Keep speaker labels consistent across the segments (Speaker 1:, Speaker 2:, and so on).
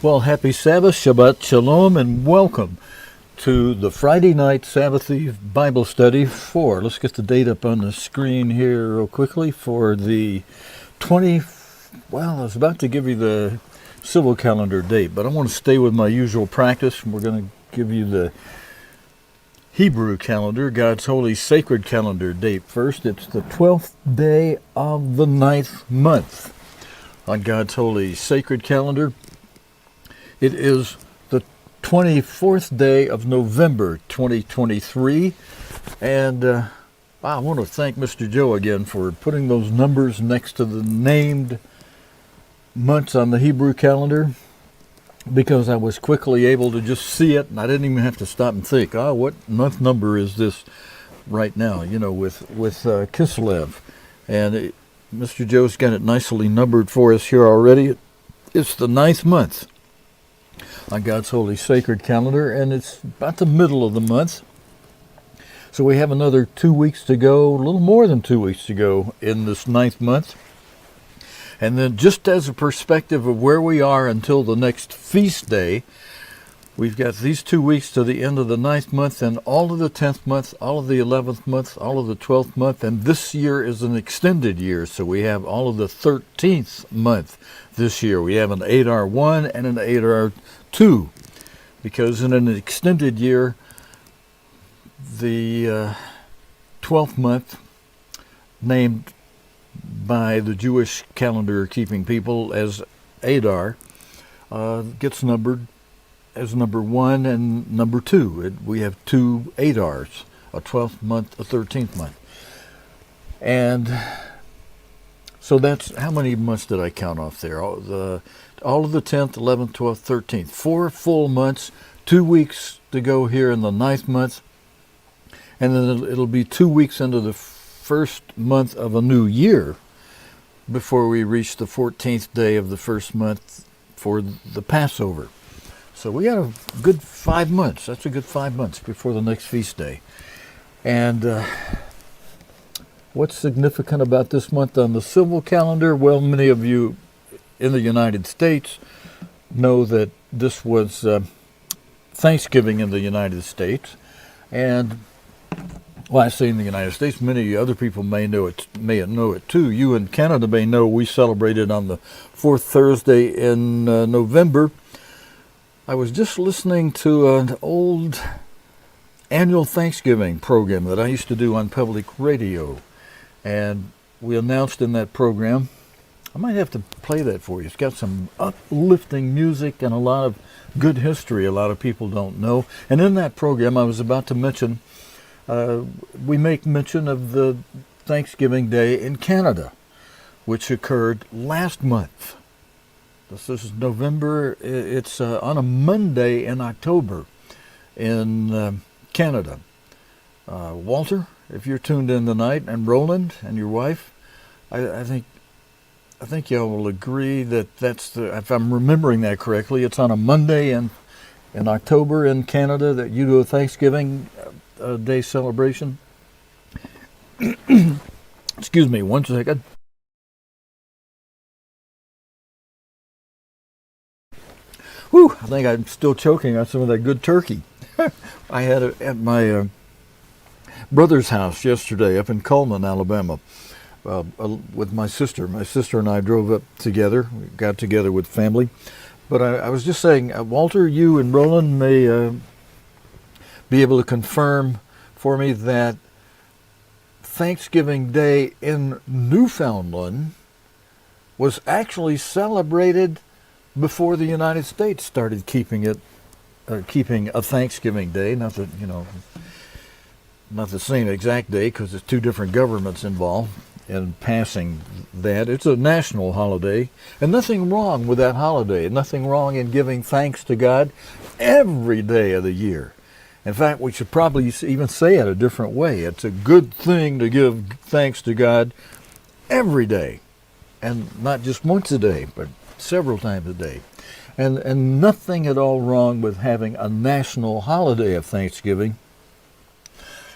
Speaker 1: Well, happy Sabbath, Shabbat Shalom, and welcome to the Friday night Sabbath Eve Bible study for, let's get the date up on the screen here real quickly, for the I was about to give you the civil calendar date, but I want to stay with my usual practice. We're going to give you the Hebrew calendar, God's holy sacred calendar date first. It's the 12th day of the 9th month on God's holy sacred calendar. It is the 24th day of November 2023, and I want to thank Mr. Joe again for putting those numbers next to the named months on the Hebrew calendar, because I was quickly able to just see it, and I didn't even have to stop and think, what month number is this right now, with Kislev. And Mr. Joe's got it nicely numbered for us here already. It's the 9th month on God's holy sacred calendar, and it's about the middle of the month. So we have another 2 weeks to go, a little more than 2 weeks to go in this 9th month. And then just as a perspective of where we are until the next feast day, we've got these 2 weeks to the end of the 9th month, and all of the 10th month, all of the 11th month, all of the 12th month, and this year is an extended year, so we have all of the 13th month this year. We have an Adar 1 and an Adar 2, because in an extended year, the 12th month, named by the Jewish calendar keeping people as Adar, gets numbered as number 1 and number 2. We have 2 Adars, a 12th month, a 13th month. And so that's, how many months did I count off there? All of the 10th, 11th, 12th, 13th. 4 full months, 2 weeks to go here in the 9th month. And then it'll be 2 weeks into the first month of a new year before we reach the 14th day of the first month for the Passover. So we got a good 5 months. That's a good 5 months before the next feast day. And what's significant about this month on the civil calendar? Well, many of you in the United States know that this was Thanksgiving in the United States. And well, I say in the United States, many other people may know it too. You in Canada may know we celebrated on the 4th Thursday in November. I was just listening to an old annual Thanksgiving program that I used to do on public radio. And we announced in that program, I might have to play that for you. It's got some uplifting music and a lot of good history a lot of people don't know. And in that program, I was about to mention, we make mention of the Thanksgiving Day in Canada, which occurred last month. This is November. It's on a Monday in October in Canada. Walter, if you're tuned in tonight, and Roland and your wife, I think y'all will agree that if I'm remembering that correctly, it's on a Monday in October in Canada that you do a Thanksgiving Day celebration. Excuse me, 1 second. Whew, I think I'm still choking on some of that good turkey. I had it at my brother's house yesterday up in Cullman, Alabama, with my sister. My sister and I drove up together. We got together with family. But I was just saying, Walter, you and Roland may be able to confirm for me that Thanksgiving Day in Newfoundland was actually celebrated before the United States started keeping a Thanksgiving Day. Not the same exact day, because it's 2 different governments involved in passing that. It's a national holiday, and nothing wrong with that holiday. Nothing wrong in giving thanks to God every day of the year. In fact, we should probably even say it a different way. It's a good thing to give thanks to God every day, and not just once a day, but several times a day. And nothing at all wrong with having a national holiday of Thanksgiving,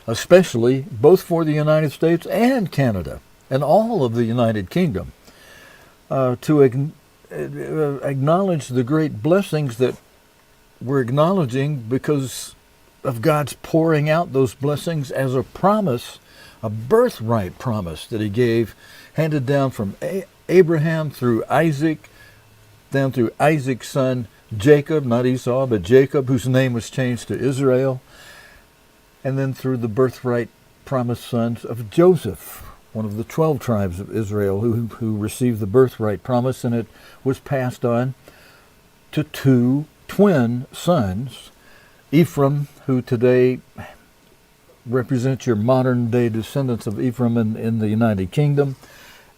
Speaker 1: especially both for the United States and Canada and all of the United Kingdom, to acknowledge the great blessings that we're acknowledging because of God's pouring out those blessings as a promise, a birthright promise that he gave, handed down from Abraham through Isaac, down through Isaac's son Jacob, not Esau, but Jacob, whose name was changed to Israel, and then through the birthright promised sons of Joseph, one of the 12 tribes of Israel who received the birthright promise, and it was passed on to two twin sons, Ephraim, who today represents your modern-day descendants of Ephraim in the United Kingdom,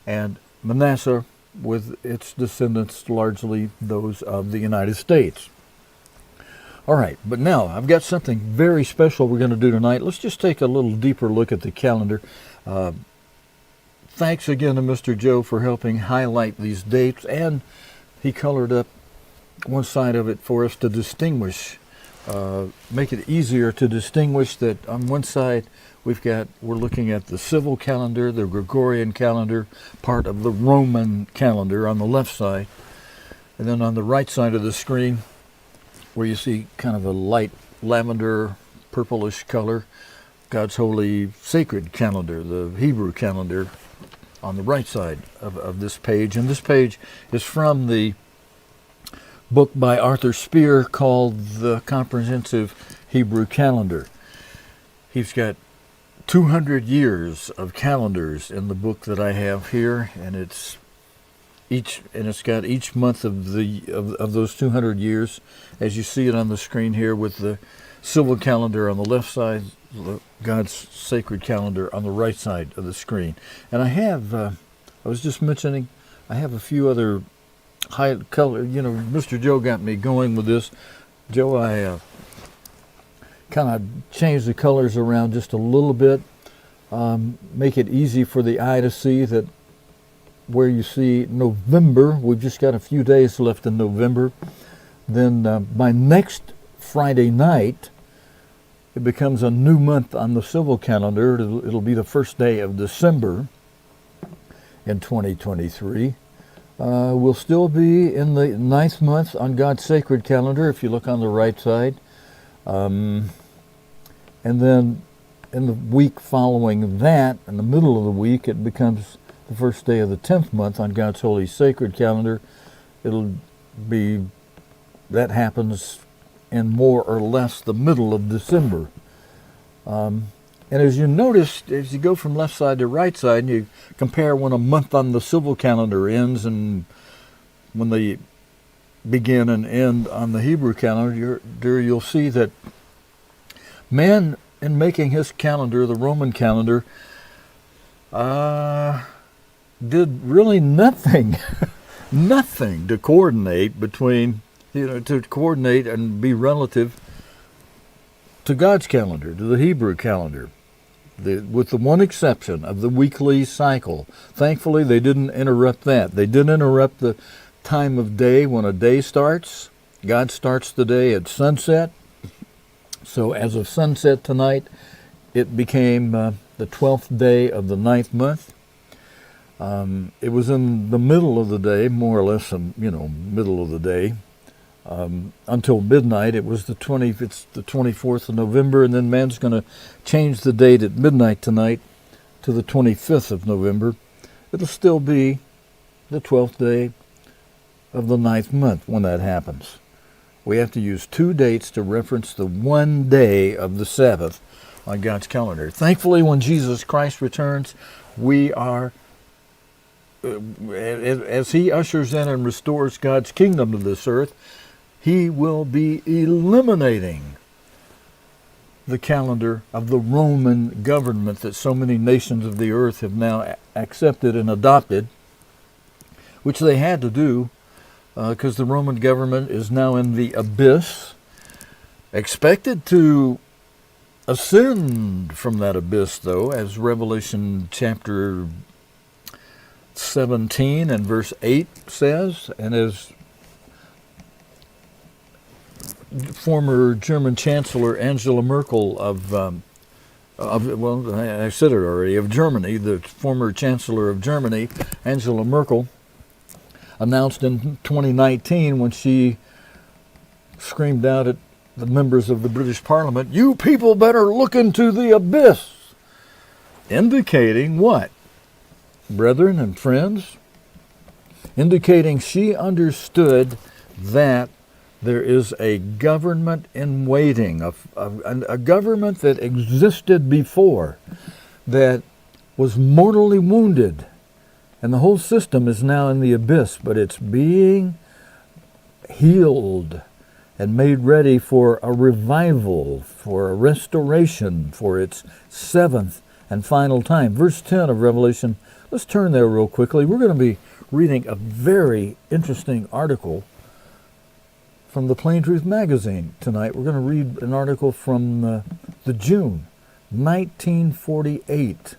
Speaker 1: and Manasseh, with its descendants largely those of the United States. All right, but now I've got something very special we're going to do tonight. Let's just take a little deeper look at the calendar. Thanks again to Mr. Joe for helping highlight these dates, and he colored up one side of it for us to distinguish, make it easier to distinguish that on one side we're looking at the civil calendar, the Gregorian calendar, part of the Roman calendar on the left side. And then on the right side of the screen, where you see kind of a light lavender, purplish color, God's holy sacred calendar, the Hebrew calendar, on the right side of this page. And this page is from the book by Arthur Spear called The Comprehensive Hebrew Calendar. He's got 200 years of calendars in the book that I have here, and it's got each month of those 200 years, as you see it on the screen here, with the civil calendar on the left side, God's sacred calendar on the right side of the screen. And I was just mentioning, I have a few other high color. Mr. Joe got me going with this. Joe, I kind of change the colors around just a little bit, make it easy for the eye to see that where you see November, we've just got a few days left in November. Then by next Friday night, it becomes a new month on the civil calendar. It'll be the first day of December in 2023. We'll still be in the 9th month on God's sacred calendar, if you look on the right side. And then in the week following that, in the middle of the week, it becomes the first day of the 10th month on God's holy sacred calendar. That happens in more or less the middle of December. And as you notice, as you go from left side to right side, and you compare when a month on the civil calendar ends and when they begin and end on the Hebrew calendar, you'll see that man, in making his calendar, the Roman calendar, did really nothing, nothing to coordinate and be relative to God's calendar, to the Hebrew calendar, with the one exception of the weekly cycle. Thankfully, they didn't interrupt that. They didn't interrupt the time of day when a day starts. God starts the day at sunset. So as of sunset tonight, it became the 12th day of the 9th month. It was in the middle of the day, more or less, middle of the day, until midnight. It's the 24th of November, and then man's going to change the date at midnight tonight to the 25th of November. It'll still be the 12th day of the 9th month when that happens. We have to use two dates to reference the one day of the Sabbath on God's calendar. Thankfully, when Jesus Christ returns, we are, as he ushers in and restores God's kingdom to this earth, he will be eliminating the calendar of the Roman government that so many nations of the earth have now accepted and adopted, which they had to do because the Roman government is now in the abyss, expected to ascend from that abyss, though, as Revelation chapter 17 and verse 8 says, and as former German Chancellor Angela Merkel of I said it already, of Germany, the former Chancellor of Germany, Angela Merkel, announced in 2019 when she screamed out at the members of the British Parliament, "You people better look into the abyss." Indicating what? Brethren and friends, indicating she understood that there is a government in waiting, a government that existed before, that was mortally wounded, and the whole system is now in the abyss, but it's being healed and made ready for a revival, for a restoration, for its seventh and final time. Verse 10 of Revelation, let's turn there real quickly. We're going to be reading a very interesting article from the Plain Truth magazine tonight. We're going to read an article from the June 1948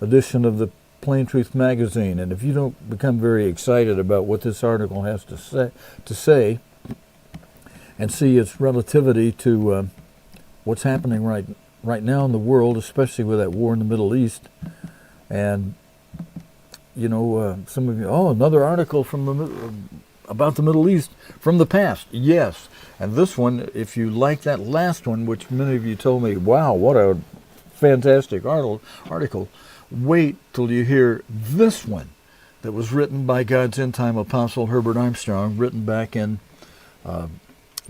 Speaker 1: edition of the Plain Truth magazine. And if you don't become very excited about what this article has to say and see its relativity to what's happening right now in the world, especially with that war in the Middle East, and some of you, another article from about the Middle East from the past. Yes, and this one, if you like that last one, which many of you told me, wow, what a fantastic article, wait till you hear this one that was written by God's end-time apostle Herbert Armstrong, written back in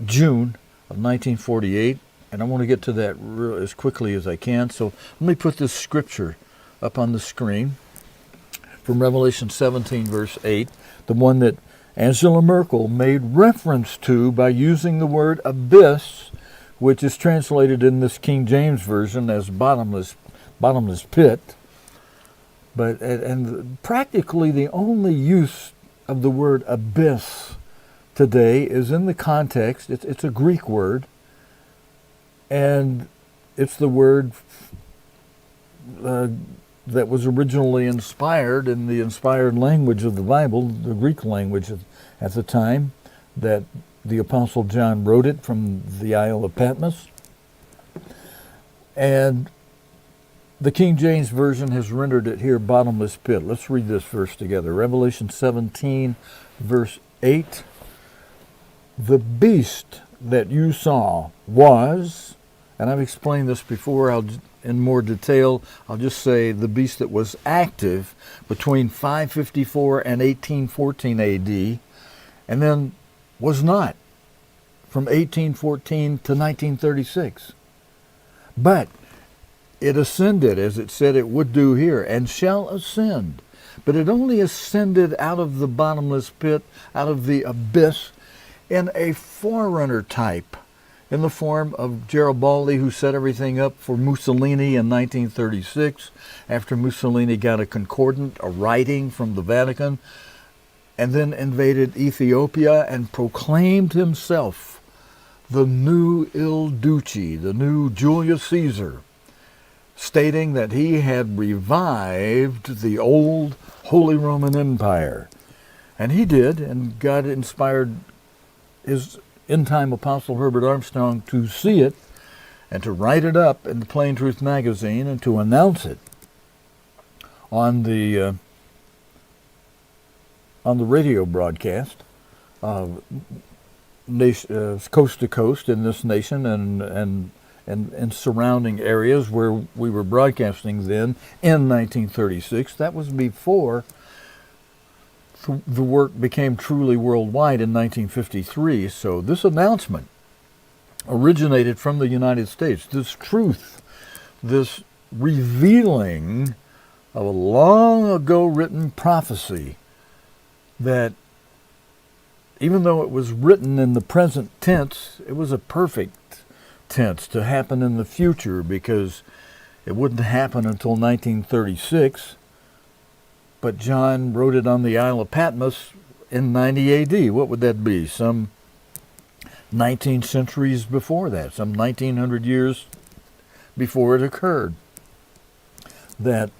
Speaker 1: June of 1948, and I want to get to that as quickly as I can. So let me put this scripture up on the screen from Revelation 17, verse 8, the one that Angela Merkel made reference to by using the word abyss, which is translated in this King James Version as bottomless pit. But and practically the only use of the word abyss today is in the context. It's a Greek word, and it's the word that was originally inspired in the inspired language of the Bible, the Greek language at the time that the Apostle John wrote it from the Isle of Patmos. And the King James Version has rendered it here bottomless pit. Let's read this verse together. Revelation 17, verse 8. The beast that you saw was, and I've explained this before, in more detail, I'll just say the beast that was active between 554 and 1814 AD, and then was not from 1814 to 1936. But it ascended, as it said it would do here, and shall ascend. But it only ascended out of the bottomless pit, out of the abyss, in a forerunner type, in the form of Garibaldi, who set everything up for Mussolini in 1936, after Mussolini got a concordant, a writing from the Vatican, and then invaded Ethiopia and proclaimed himself the new Il Duce, the new Julius Caesar, stating that he had revived the old Holy Roman Empire. And he did, and God inspired his end-time apostle Herbert Armstrong to see it and to write it up in the Plain Truth magazine and to announce it on the radio broadcast, coast to coast in this nation and surrounding areas where we were broadcasting then in 1936. That was before the work became truly worldwide in 1953. So this announcement originated from the United States. This truth, this revealing of a long ago written prophecy that, even though it was written in the present tense, it was a perfect tense to happen in the future, because it wouldn't happen until 1936. But John wrote it on the Isle of Patmos in 90 AD. What would that be? Some 19 centuries before that, some 1900 years before it occurred. That,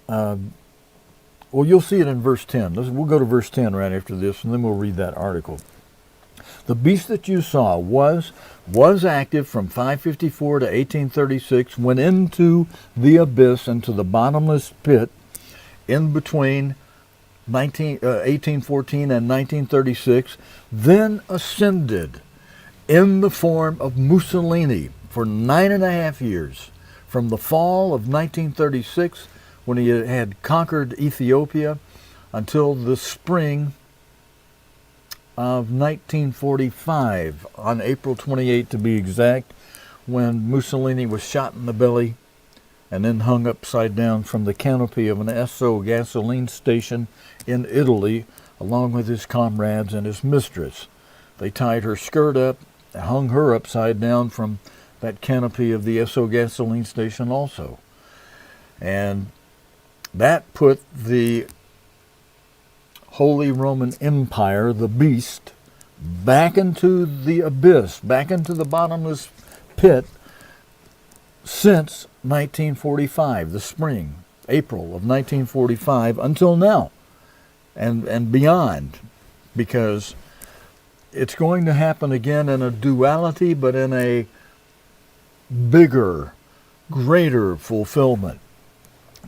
Speaker 1: you'll see it in verse 10. We'll go to verse 10 right after this, and then we'll read that article. The beast that you saw was active from 554 to 1836, went into the abyss, into the bottomless pit, in between 1814 and 1936, then ascended in the form of Mussolini for 9.5 years, from the fall of 1936, when he had conquered Ethiopia, until the spring of 1945, on April 28 to be exact, when Mussolini was shot in the belly and then hung upside down from the canopy of an Esso gasoline station in Italy, along with his comrades and his mistress. They tied her skirt up and hung her upside down from that canopy of the Esso gasoline station also. And that put the Holy Roman Empire, the beast, back into the abyss, back into the bottomless pit since 1945, the spring, April of 1945, until now, and beyond, because it's going to happen again in a duality, but in a bigger, greater fulfillment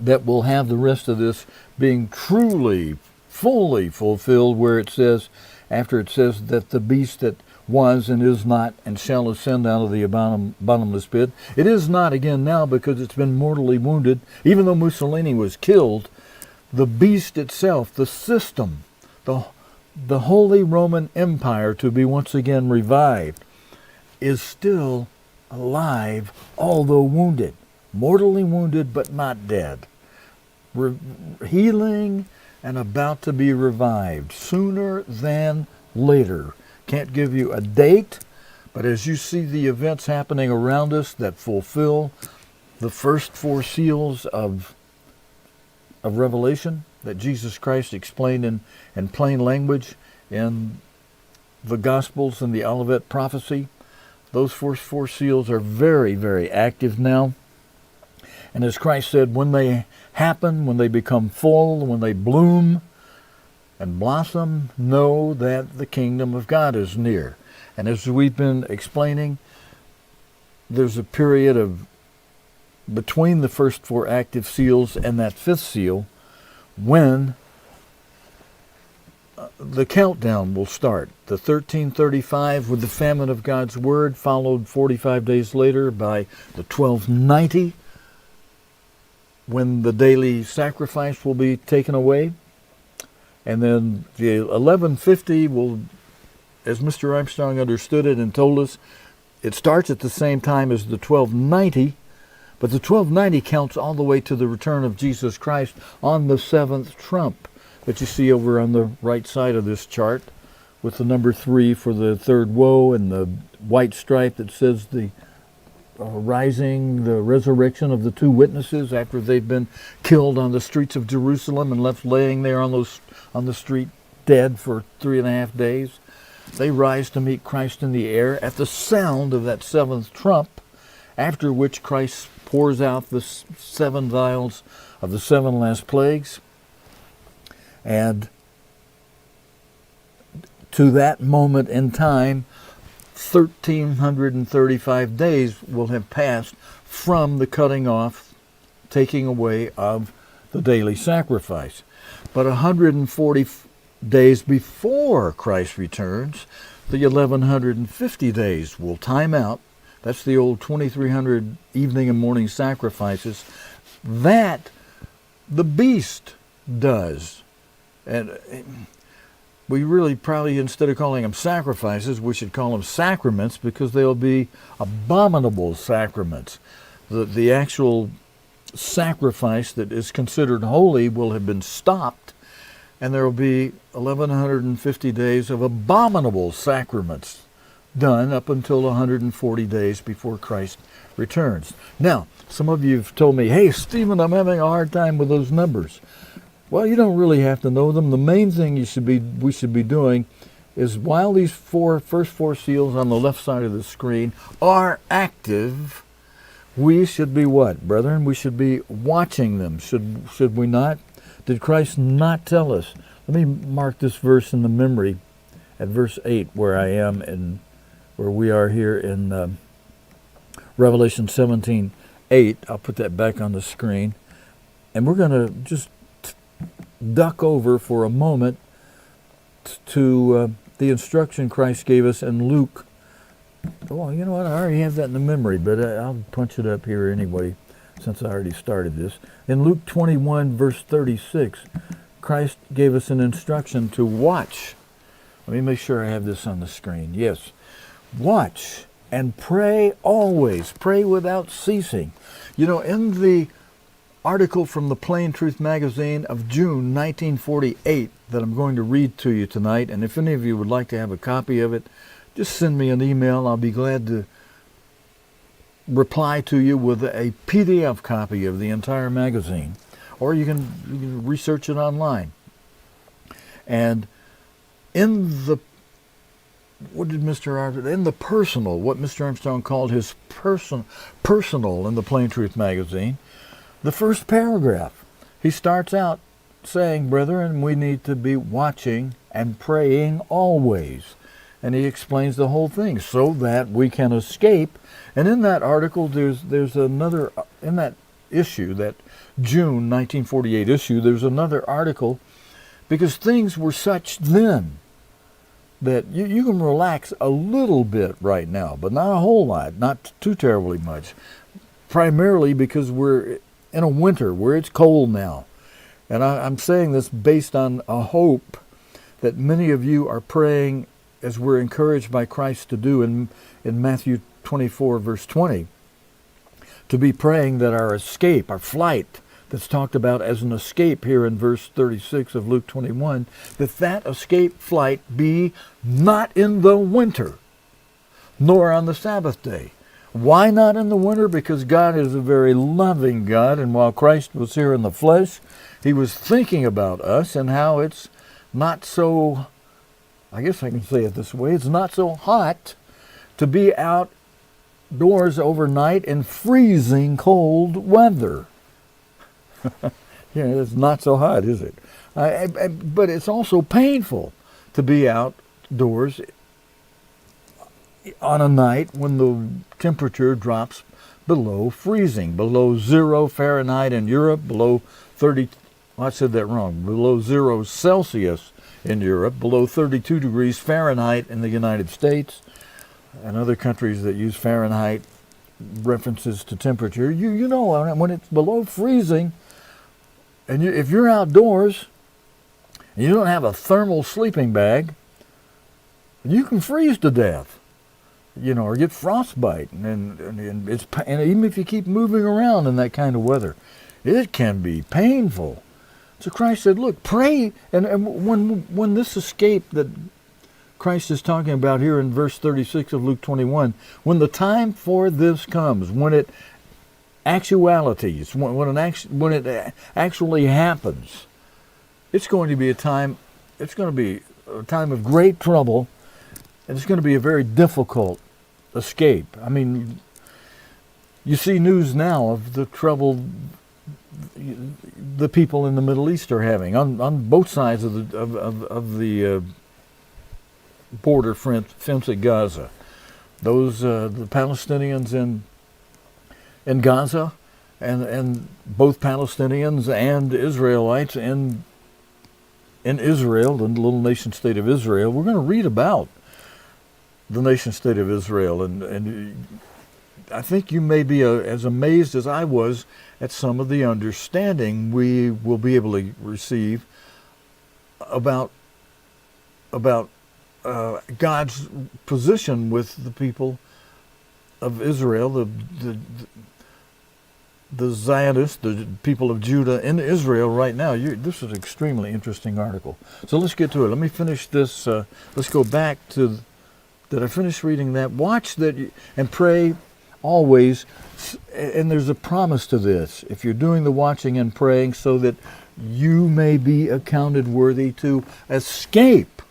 Speaker 1: that will have the rest of this being truly, fully fulfilled, where it says, after it says that the beast that was and is not and shall ascend out of the bottomless pit. It is not again now, because it's been mortally wounded. Even though Mussolini was killed, the beast itself, the system, the Holy Roman Empire, to be once again revived, is still alive, although wounded. Mortally wounded, but not dead. Healing and about to be revived sooner than later. Can't give you a date, but as you see the events happening around us that fulfill the first 4 seals of Revelation that Jesus Christ explained in plain language in the Gospels and the Olivet prophecy, those first 4 seals are very, very active now. And as Christ said, when they happen, when they become full, when they bloom and blossom, know that the kingdom of God is near. And as we've been explaining, there's a period of between the first 4 active seals and that 5th seal when the countdown will start. The 1335 with the famine of God's word, followed 45 days later by the 1290, when the daily sacrifice will be taken away. And then the 1150 will, as Mr. Armstrong understood it and told us, it starts at the same time as the 1290, but the 1290 counts all the way to the return of Jesus Christ on the 7th trump that you see over on the right side of this chart, with the number 3 for the 3rd woe and the white stripe that says the rising, the resurrection of the 2 witnesses after they've been killed on the streets of Jerusalem and left laying there on the street dead for 3.5 days. They rise to meet Christ in the air at the sound of that 7th trump, after which Christ pours out the 7 vials of the 7 last plagues. And to that moment in time, 1,335 days will have passed from the cutting off, taking away of the daily sacrifice. But 140 days before Christ returns, the 1,150 days will time out. That's the old 2,300 evening and morning sacrifices that the beast does. And we really probably, instead of calling them sacrifices, we should call them sacraments, because they'll be abominable sacraments. The actual sacrifice that is considered holy will have been stopped, and there will be 1,150 days of abominable sacraments done up until 140 days before Christ returns. Now, some of you have told me, hey, Stephen, I'm having a hard time with those numbers. Well, you don't really have to know them. The main thing we should be doing is, while these first four seals on the left side of the screen are active, we should be what, brethren? We should be watching them. Should we not? Did Christ not tell us? Let me mark this verse in the memory at verse 8, where I am and where we are here in Revelation 17:8. I'll put that back on the screen. And we're going to just duck over for a moment to the instruction Christ gave us in Luke. Well, you know what? I already have that in the memory, but I'll punch it up here anyway, since I already started this. In Luke 21, verse 36, Christ gave us an instruction to watch. Let me make sure I have this on the screen. Yes. Watch and pray always. Pray without ceasing. You know, in the article from the Plain Truth magazine of June 1948 that I'm going to read to you tonight, and if any of you would like to have a copy of it, just send me an email. I'll be glad to reply to you with a PDF copy of the entire magazine, or you can research it online. And in the what Mr. Armstrong called his personal in the Plain Truth magazine, the first paragraph, he starts out saying, "Brethren, we need to be watching and praying always." And he explains the whole thing so that we can escape. And in that article, there's another, in that issue, that June 1948 issue, there's another article, because things were such then that you can relax a little bit right now, but not a whole lot, not too terribly much, primarily because we're in a winter where it's cold now. And I'm saying this based on a hope that many of you are praying, as we're encouraged by Christ to do in Matthew 24, verse 20, to be praying that our escape, our flight, that's talked about as an escape here in verse 36 of Luke 21, that escape flight be not in the winter, nor on the Sabbath day. Why not in the winter? Because God is a very loving God, and while Christ was here in the flesh, he was thinking about us and how it's not so, I guess I can say it this way, it's not so hot to be outdoors overnight in freezing cold weather. It's not so hot, is it? But it's also painful to be outdoors on a night when the temperature drops below freezing, below 0 Fahrenheit in Europe, below 30, I said that wrong, below 0 Celsius in Europe, below 32 degrees Fahrenheit in the United States, and other countries that use Fahrenheit references to temperature. You know, when it's below freezing, and if you're outdoors, and you don't have a thermal sleeping bag, you can freeze to death, or get frostbite, and even if you keep moving around in that kind of weather, it can be painful. So Christ said, look, pray, and when this escape that Christ is talking about here in verse 36 of Luke 21, when the time for this comes, when it actualities, when it actually happens, it's going to be a time of great trouble, and it's going to be a very difficult escape. I mean, you see news now of the trouble the people in the Middle East are having on both sides of the border fence at Gaza. Those the Palestinians in Gaza, and both Palestinians and Israelites in Israel, the little nation state of Israel. We're going to read about the nation state of Israel, and I think you may be as amazed as I was at some of the understanding we will be able to receive about God's position with the people of Israel, the Zionists, the people of Judah in Israel right now. This is an extremely interesting article. So let's get to it. Let me finish this. Let's go back to, did I finish reading that? Watch that and pray always. And there's a promise to this. If you're doing the watching and praying, so that you may be accounted worthy to escape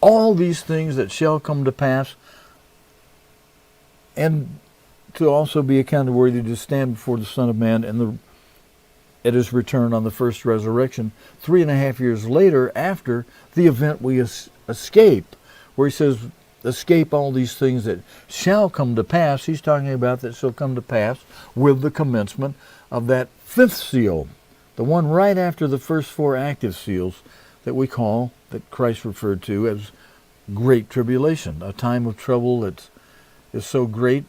Speaker 1: all these things that shall come to pass, and to also be accounted worthy to stand before the Son of Man at his return on the first resurrection, 3.5 years later, after the event we escape, where he says, escape all these things that shall come to pass. He's talking about that shall come to pass with the commencement of that fifth seal, the one right after the first four active seals that we call, that Christ referred to as Great Tribulation, a time of trouble that is so great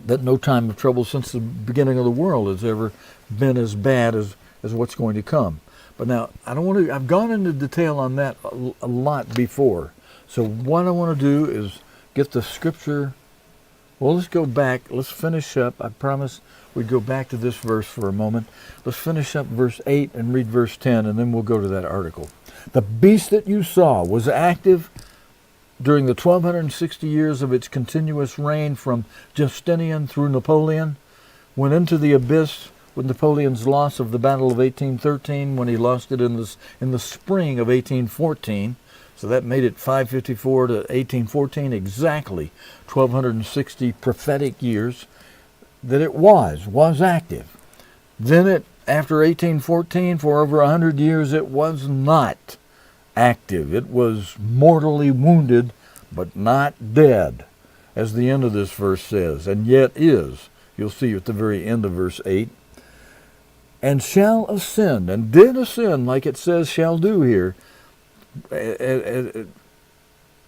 Speaker 1: that no time of trouble since the beginning of the world has ever been as bad as what's going to come. But now, I've gone into detail on that a lot before. So what I want to do is get the scripture. Well, let's go back. Let's finish up. I promised we'd go back to this verse for a moment. Let's finish up verse 8 and read verse 10, and then we'll go to that article. The beast that you saw was active during the 1260 years of its continuous reign from Justinian through Napoleon, went into the abyss with Napoleon's loss of the Battle of 1813, when he lost it in the spring of 1814. So that made it 554 to 1814, exactly 1260 prophetic years that it was active. Then after 1814, for over 100 years, it was not active. It was mortally wounded, but not dead, as the end of this verse says, and yet is. You'll see at the very end of verse 8. And shall ascend, and did ascend, like it says shall do here,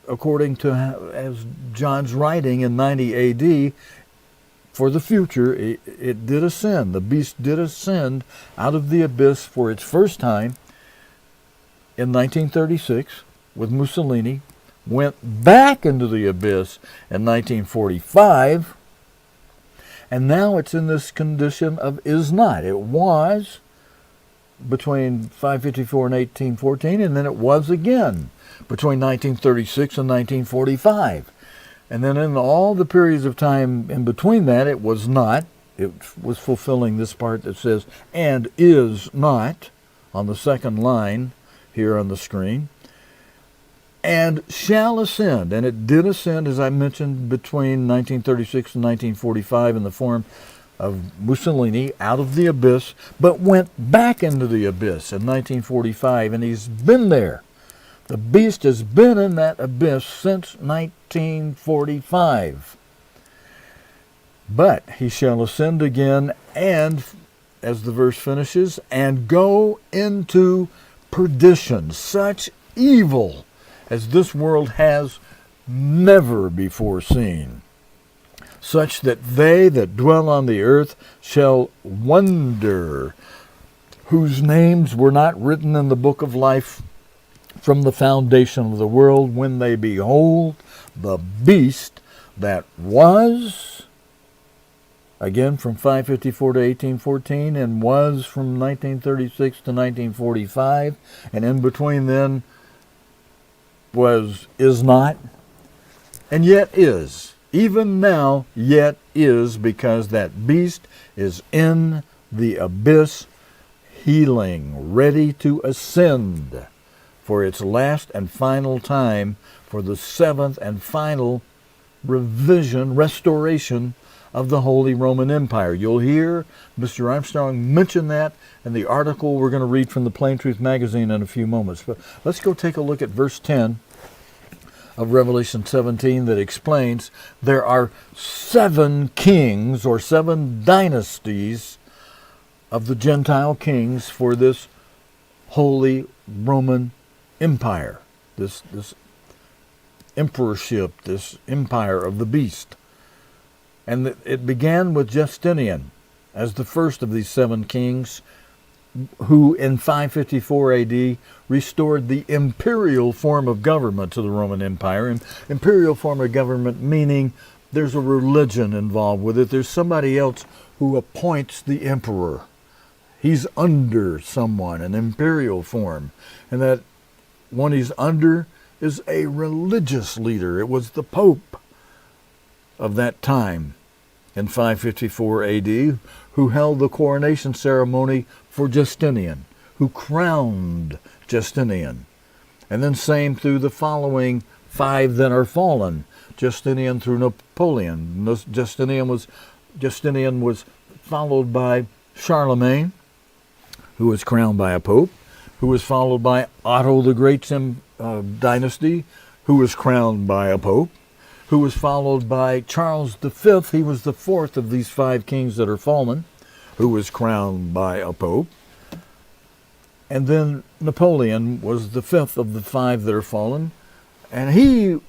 Speaker 1: according to as John's writing in 90 A.D., for the future, it did ascend. The beast did ascend out of the abyss for its first time in 1936 with Mussolini, went back into the abyss in 1945, and now it's in this condition of is not. It was between 554 and 1814, and then it was again between 1936 and 1945. And then in all the periods of time in between that, it was not. It was fulfilling this part that says, and is not, on the second line here on the screen. And shall ascend. And it did ascend, as I mentioned, between 1936 and 1945 in the form of Mussolini out of the abyss, but went back into the abyss in 1945, and he's been there. The beast has been in that abyss since 1945. But he shall ascend again, and, as the verse finishes, and go into perdition, such evil as this world has never before seen, such that they that dwell on the earth shall wonder, whose names were not written in the book of life from the foundation of the world, when they behold the beast that was, again from 554 to 1814, and was from 1936 to 1945, and in between then is not, and yet is. Even now, yet is, because that beast is in the abyss, healing, ready to ascend for its last and final time, for the seventh and final restoration of the Holy Roman Empire. You'll hear Mr. Armstrong mention that in the article we're going to read from the Plain Truth magazine in a few moments. But let's go take a look at verse 10 of Revelation 17 that explains there are 7 kings or 7 dynasties of the Gentile kings for this Holy Roman Empire, this emperorship, this empire of the beast. And it began with Justinian as the first of these 7 kings, who in 554 A.D. restored the imperial form of government to the Roman Empire. And imperial form of government meaning there's a religion involved with it. There's somebody else who appoints the emperor. He's under someone, an imperial form. And that one he's under is a religious leader. It was the Pope of that time in 554 A.D. who held the coronation ceremony for Justinian, who crowned Justinian. And then same through the following 5 that are fallen, Justinian through Napoleon. Justinian was followed by Charlemagne, who was crowned by a pope, who was followed by Otto the Great's dynasty, who was crowned by a pope, who was followed by Charles V. He was the 4th of these 5 kings that are fallen, who was crowned by a pope. And then Napoleon was the fifth of the five that are fallen. And he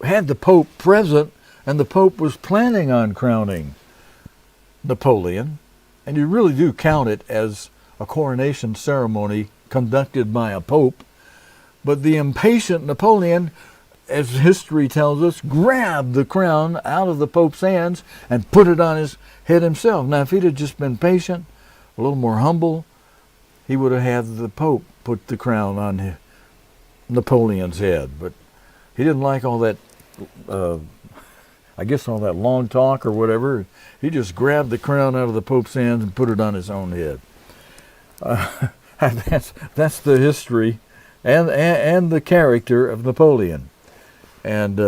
Speaker 1: had the Pope present, and the Pope was planning on crowning Napoleon. And you really do count it as a coronation ceremony conducted by a Pope. But the impatient Napoleon, as history tells us, grabbed the crown out of the Pope's hands and put it on his head himself. Now, if he'd have just been patient, a little more humble, he would have had the Pope put the crown on Napoleon's head. But he didn't like all that, I guess all that long talk or whatever. He just grabbed the crown out of the Pope's hands and put it on his own head. That's the history and the character of Napoleon. And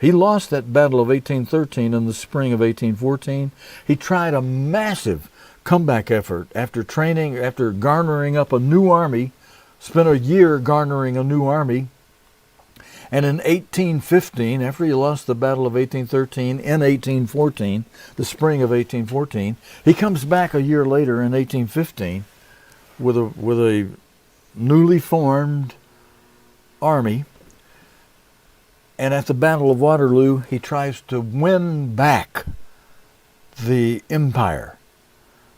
Speaker 1: he lost that battle of 1813 in the spring of 1814. He tried a massive comeback effort after garnering up a new army, spent a year garnering a new army. And in 1815, after he lost the Battle of 1813, in 1814, the spring of 1814, he comes back a year later in 1815 with a newly formed army. And at the Battle of Waterloo, he tries to win back the empire.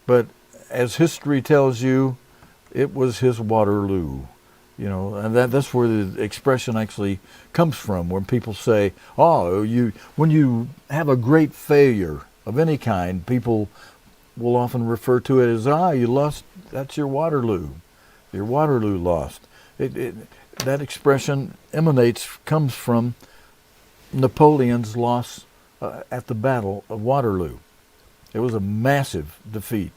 Speaker 1: But as history tells you, it was his Waterloo. You know, and that's where the expression actually comes from, when people say, oh, when you have a great failure of any kind, people will often refer to it as, you lost, that's your Waterloo. Your Waterloo lost. That expression comes from Napoleon's loss at the Battle of Waterloo. It was a massive defeat.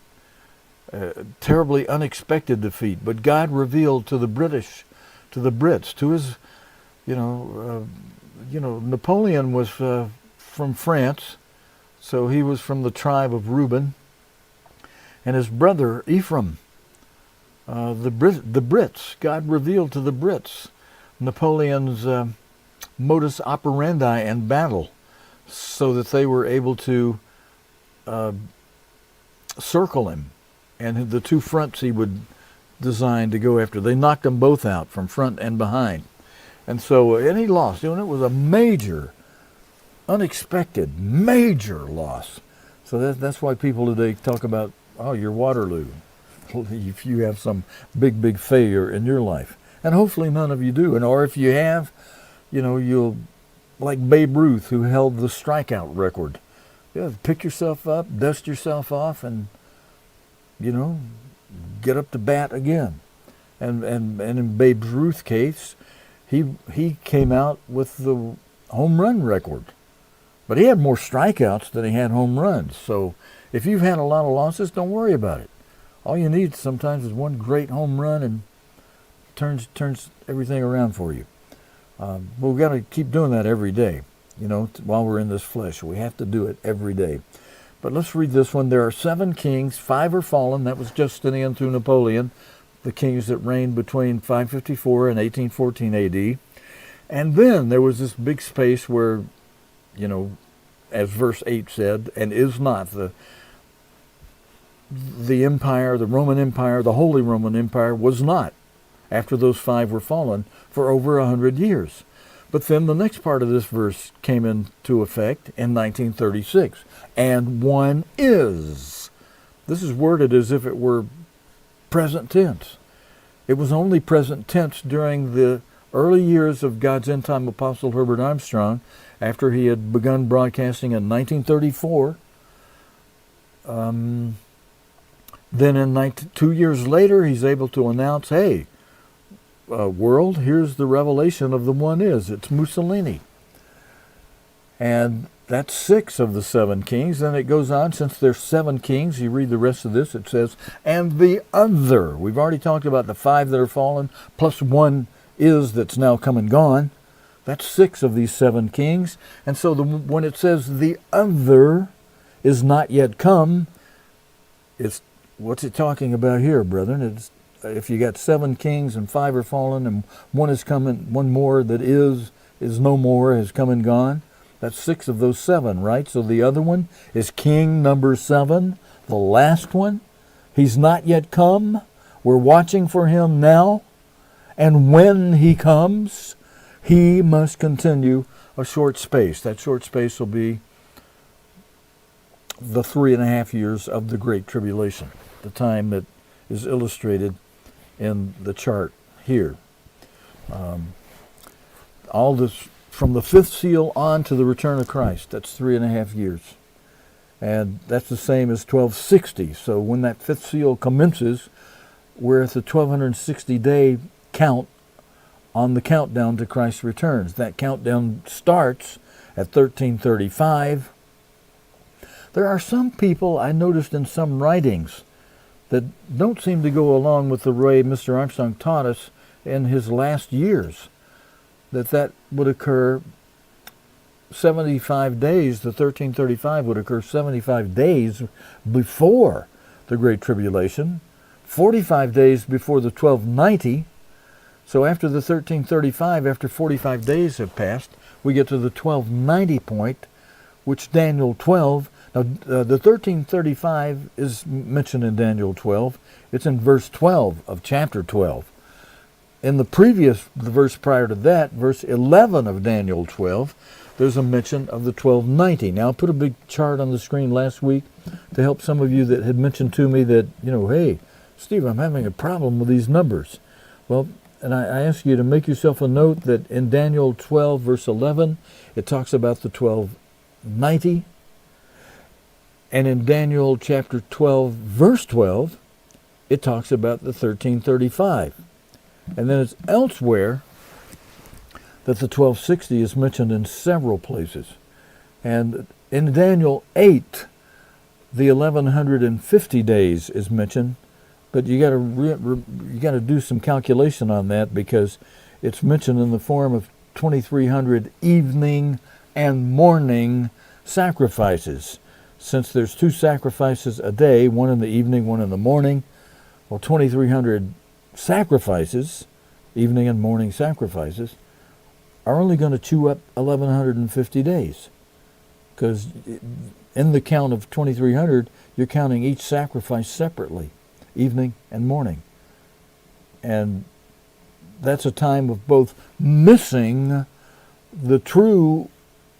Speaker 1: Terribly unexpected defeat, but God revealed to the Brits, to his, Napoleon was from France, so he was from the tribe of Reuben, and his brother Ephraim, the Brits. God revealed to the Brits Napoleon's modus operandi in battle, so that they were able to circle him. And the two fronts he would design to go after, they knocked them both out from front and behind. And he lost. And it was a major, unexpected, major loss. So that's why people today talk about, your Waterloo, if you have some big failure in your life. And hopefully none of you do. Or if you have, you'll, like Babe Ruth, who held the strikeout record. Pick yourself up, dust yourself off, and get up to bat again. And in Babe Ruth's case, he came out with the home run record. But he had more strikeouts than he had home runs. So if you've had a lot of losses, don't worry about it. All you need sometimes is one great home run and turns everything around for you. But we've got to keep doing that every day, while we're in this flesh. We have to do it every day. But let's read this one. There are 7 kings, 5 are fallen. That was Justinian through Napoleon, the kings that reigned between 554 and 1814 AD. And then there was this big space where, as verse 8 said, and is not the empire, the Roman Empire, the Holy Roman Empire was not, after those 5 were fallen, for over 100 years. But then the next part of this verse came into effect in 1936. And one is. This is worded as if it were present tense. It was only present tense during the early years of God's end-time apostle Herbert Armstrong, after he had begun broadcasting in 1934. Then 2 years later, he's able to announce, hey, world, here's the revelation of the one is. It's Mussolini. And that's 6 of the 7 kings. Then it goes on, since there's 7 kings, you read the rest of this, it says, and the other. We've already talked about the 5 that are fallen, plus 1 is that's now come and gone. That's 6 of these 7 kings. And so when it says the other is not yet come, what's it talking about here, brethren? It's, if you got 7 kings and 5 are fallen and 1 is coming, 1 more that is no more, has come and gone. That's 6 of those 7, right? So the other one is king number 7, the last one. He's not yet come. We're watching for him now, and when he comes, he must continue a short space. That short space will be the 3.5 years of the Great Tribulation, the time that is illustrated in the chart here. All this from the fifth seal on to the return of Christ, that's 3.5 years. And that's the same as 1260. So when that fifth seal commences, we're at the 1260-day count on the countdown to Christ's returns. That countdown starts at 1335. There are some people I noticed in some writings that don't seem to go along with the way Mr. Armstrong taught us in his last years, that would occur 75 days, the 1335 would occur 75 days before the Great Tribulation, 45 days before the 1290. So after the 1335, after 45 days have passed, we get to the 1290 point, which Daniel 12, now the 1335 is mentioned in Daniel 12. It's in verse 12 of chapter 12. In the verse prior to that, verse 11 of Daniel 12, there's a mention of the 1290. Now, I put a big chart on the screen last week to help some of you that had mentioned to me that, hey, Steve, I'm having a problem with these numbers. Well, and I ask you to make yourself a note that in Daniel 12, verse 11, it talks about the 1290. And in Daniel chapter 12, verse 12, it talks about the 1335. And then it's elsewhere that the 1260 is mentioned in several places. And in Daniel 8, the 1150 days is mentioned, but you got to do some calculation on that, because it's mentioned in the form of 2300 evening and morning sacrifices. Since there's 2 sacrifices a day, one in the evening, one in the morning, well, 2300 sacrifices, evening and morning sacrifices, are only going to chew up 1150 days. Because in the count of 2300, you're counting each sacrifice separately, evening and morning. And that's a time of both missing the true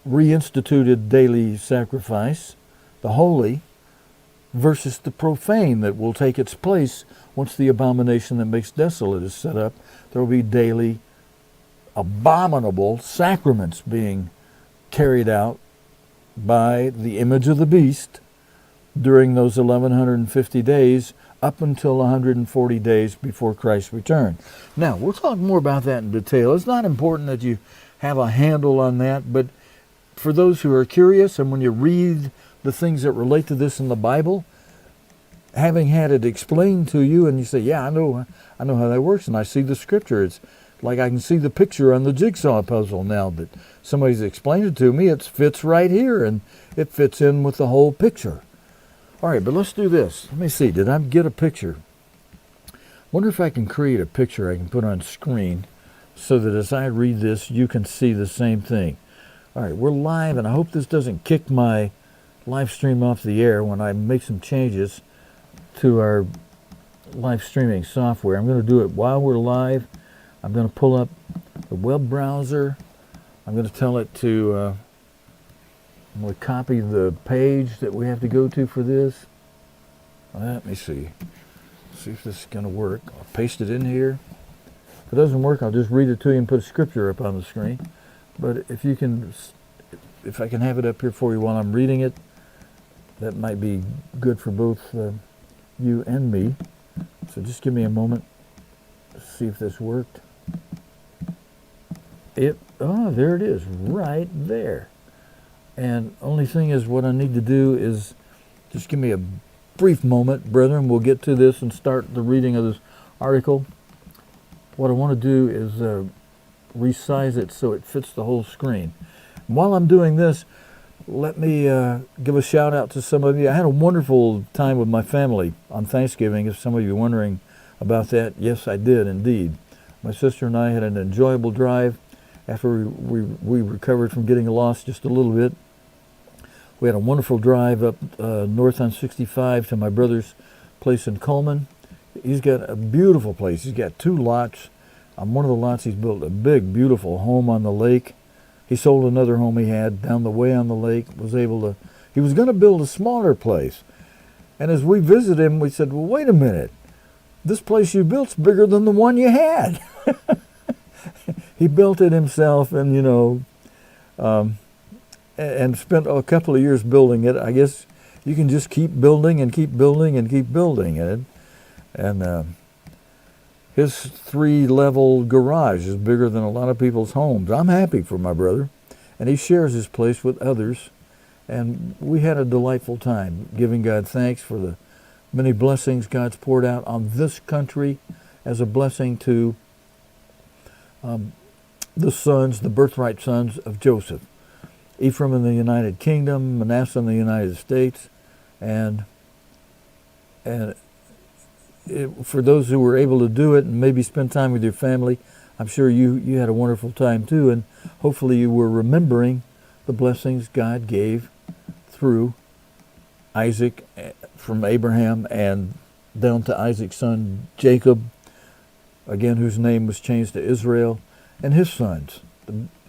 Speaker 1: reinstituted daily sacrifice, the holy, versus the profane that will take its place once the abomination that makes desolate is set up. There will be daily abominable sacraments being carried out by the image of the beast during those 1150 days up until 140 days before Christ's return. Now, we'll talk more about that in detail. It's not important that you have a handle on that, but for those who are curious, and when you read the things that relate to this in the Bible, having had it explained to you, and you say, yeah, I know how that works, and I see the scripture. It's like I can see the picture on the jigsaw puzzle now that somebody's explained it to me. It fits right here, and it fits in with the whole picture. All right, but let's do this. Let me see. Did I get a picture? Wonder if I can create a picture I can put on screen so that as I read this, you can see the same thing. All right, we're live, and I hope this doesn't kick my live stream off the air when I make some changes to our live streaming software. I'm going to do it while we're live. I'm going to pull up the web browser. I'm going to tell it to I'm going to copy the page that we have to go to for this. Let me see. See if this is going to work. I'll paste it in here. If it doesn't work, I'll just read it to you and put a scripture up on the screen. But if I can have it up here for you while I'm reading it, that might be good for both you and me. So just give me a moment to see if this worked. There it is, right there. And only thing is, what I need to do is just give me a brief moment, brethren. We'll get to this and start the reading of this article. What I want to do is resize it so it fits the whole screen. And while I'm doing this, let me give a shout out to some of you. I had a wonderful time with my family on Thanksgiving. If some of you are wondering about that, yes, I did indeed. My sister and I had an enjoyable drive after we recovered from getting lost just a little bit. We had a wonderful drive up north on 65 to my brother's place in Coleman, He's got a beautiful place. He's got 2 lots. On one of the lots, he's built a big, beautiful home on the lake. He sold another home he had down the way on the lake. He was going to build a smaller place. And as we visited him, we said, well, wait a minute. This place you built's bigger than the one you had. He built it himself and, and spent a couple of years building it. I guess you can just keep building and keep building and keep building it. And his 3-level garage is bigger than a lot of people's homes. I'm happy for my brother. And he shares his place with others. And we had a delightful time giving God thanks for the many blessings God's poured out on this country as a blessing to the birthright sons of Joseph. Ephraim in the United Kingdom, Manasseh in the United States, and for those who were able to do it and maybe spend time with your family, I'm sure you had a wonderful time too, and hopefully you were remembering the blessings God gave through Isaac, from Abraham and down to Isaac's son Jacob, again whose name was changed to Israel, and his sons,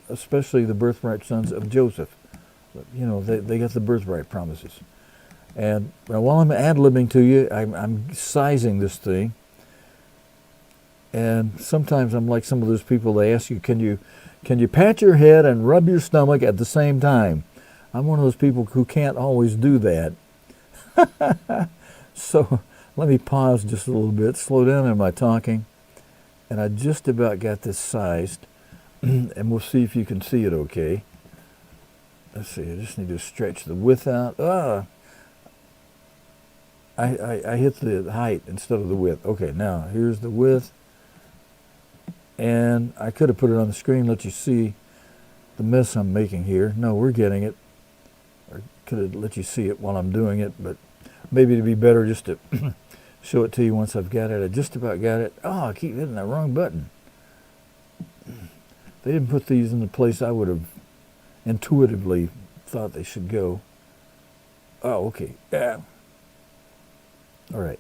Speaker 1: especially the birthright sons of Joseph. They got the birthright promises. And while I'm ad-libbing to you, I'm sizing this thing. And sometimes I'm like some of those people, they ask you, can you pat your head and rub your stomach at the same time? I'm one of those people who can't always do that. So let me pause just a little bit, slow down in my talking. And I just about got this sized. And we'll see if you can see it okay. Let's see, I just need to stretch the width out. I hit the height instead of the width. Okay, now here's the width. And I could have put it on the screen, let you see the mess I'm making here. No, we're getting it. Or could have let you see it while I'm doing it, but maybe it'd be better just to show it to you once I've got it. I just about got it. Oh, I keep hitting that wrong button. They didn't put these in the place I would have intuitively thought they should go. Oh, okay. Yeah. All right.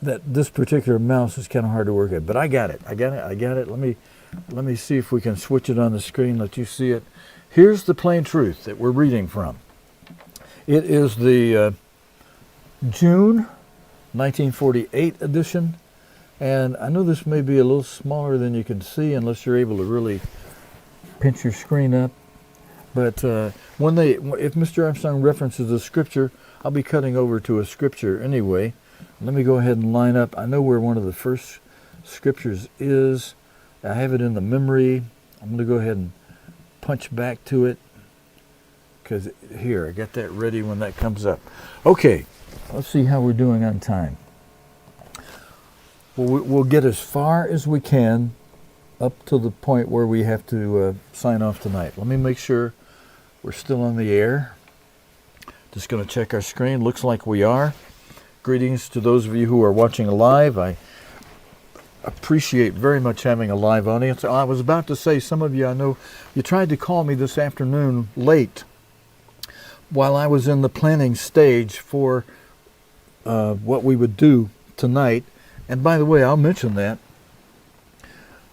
Speaker 1: This particular mouse is kind of hard to work at, but I got it. Let me see if we can switch it on the screen, let you see it. Here's the plain truth that we're reading from. It is the June 1948 edition, and I know this may be a little smaller than you can see unless you're able to really pinch your screen up. But if Mr. Armstrong references a scripture, I'll be cutting over to a scripture anyway. Let me go ahead and line up. I know where one of the first scriptures is. I have it in the memory. I'm going to go ahead and punch back to it. Because here, I got that ready when that comes up. Okay, let's see how we're doing on time. We'll get as far as we can up to the point where we have to sign off tonight. Let me make sure we're still on the air. Just going to check our screen. Looks like we are. Greetings to those of you who are watching live. I appreciate very much having a live audience. I was about to say, some of you, I know, you tried to call me this afternoon late while I was in the planning stage for what we would do tonight. And by the way, I'll mention that.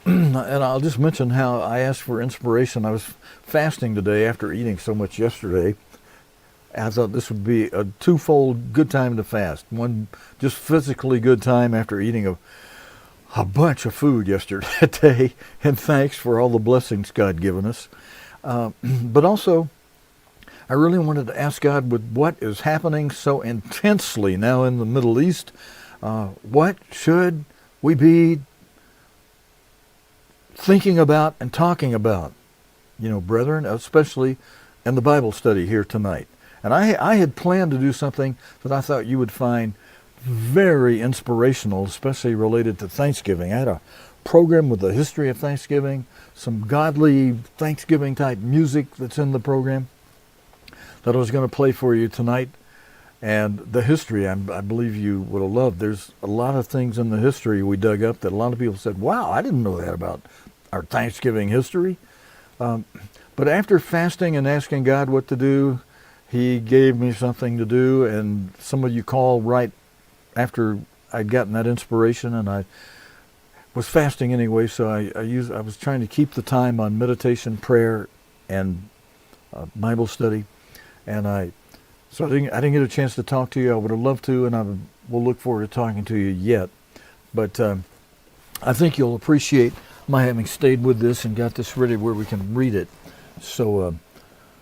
Speaker 1: And I'll just mention how I asked for inspiration. I was fasting today after eating so much yesterday. I thought this would be a twofold good time to fast. One, just physically good time after eating a bunch of food yesterday, and thanks for all the blessings God given us. But also, I really wanted to ask God, with what is happening so intensely now in the Middle East, what should we be thinking about and talking about, brethren, especially in the Bible study here tonight. And I had planned to do something that I thought you would find very inspirational, especially related to Thanksgiving. I had a program with the history of Thanksgiving, some godly Thanksgiving type music that's in the program that I was going to play for you tonight. And the history, I believe you would have loved. There's a lot of things in the history we dug up that a lot of people said, wow, I didn't know that about our Thanksgiving history. But after fasting and asking God what to do, He gave me something to do, and some of you call right after I'd gotten that inspiration, and I was fasting anyway, so I was trying to keep the time on meditation, prayer, and Bible study, and I didn't get a chance to talk to you. I would have loved to, and we'll look forward to talking to you yet. But I think you'll appreciate my having stayed with this and got this ready where we can read it. So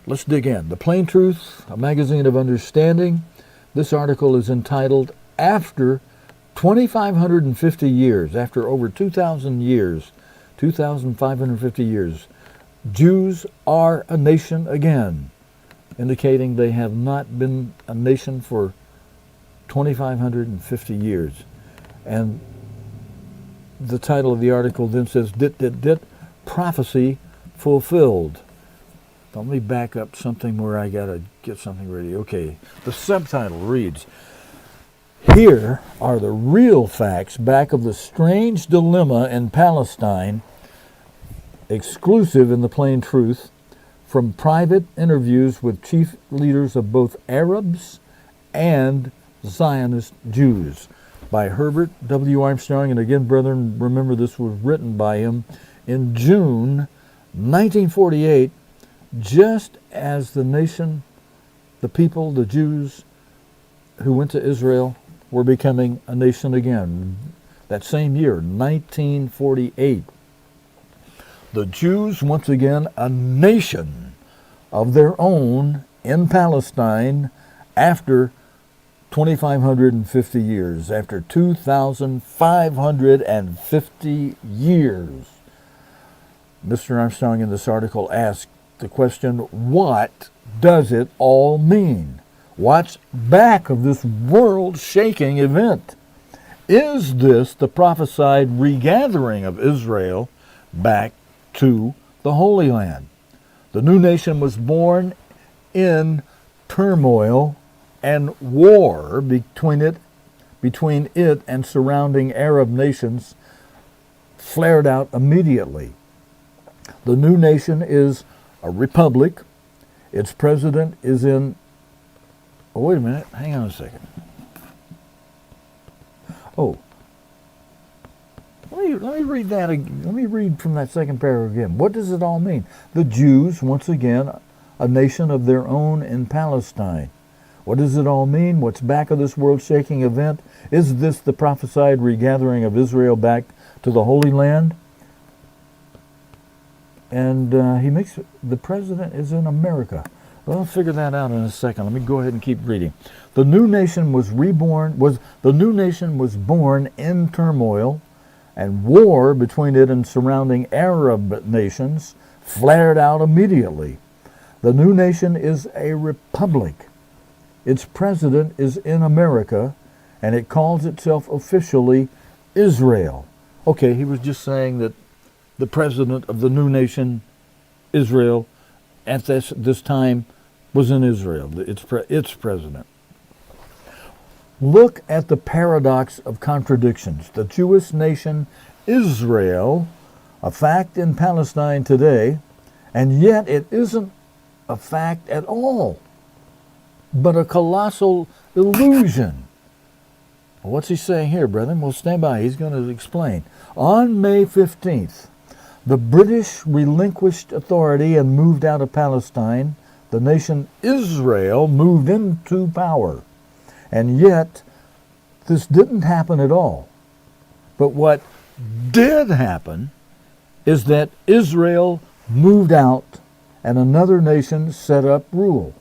Speaker 1: let's dig in. The Plain Truth, a magazine of understanding. This article is entitled, After 2,550 Years, after over 2,000 years, 2,550 years, Jews are a nation again, indicating they have not been a nation for 2,550 years. And the title of the article then says, Prophecy Fulfilled. Let me back up something where I got to get something ready. Okay, the subtitle reads, Here are the real facts back of the strange dilemma in Palestine, exclusive in the Plain Truth, from private interviews with chief leaders of both Arabs and Zionist Jews, by Herbert W. Armstrong. And again, brethren, remember this was written by him in June 1948, just as the nation, the people, the Jews who went to Israel were becoming a nation again. That same year, 1948. The Jews, once again, a nation of their own in Palestine after 2,550 years, after 2,550 years. Mr. Armstrong in this article asked the question, what does it all mean? What's back of this world-shaking event? Is this the prophesied regathering of Israel back to the Holy Land? The new nation was born in turmoil and war between it and surrounding Arab nations flared out immediately. The new nation is a republic. Its president is in... Oh, wait a minute. Hang on a second. Oh. Let me read that again. Let me read from that second paragraph again. What does it all mean? The Jews, once again, a nation of their own in Palestine. What does it all mean? What's back of this world-shaking event? Is this the prophesied regathering of Israel back to the Holy Land? And he makes the president is in America. Well, I'll figure that out in a second. Let me go ahead and keep reading. The new nation was born in turmoil, and war between it and surrounding Arab nations flared out immediately. The new nation is a republic. Its president is in America, and it calls itself officially Israel. Okay, he was just saying that the president of the new nation, Israel, at this time was in Israel, its president. Look at the paradox of contradictions. The Jewish nation, Israel, a fact in Palestine today, and yet it isn't a fact at all, but a colossal illusion. What's he saying here, brethren? Well, stand by. He's going to explain. On May 15th, the British relinquished authority and moved out of Palestine. The nation Israel moved into power. And yet, this didn't happen at all. But what did happen is that Israel moved out and another nation set up rule.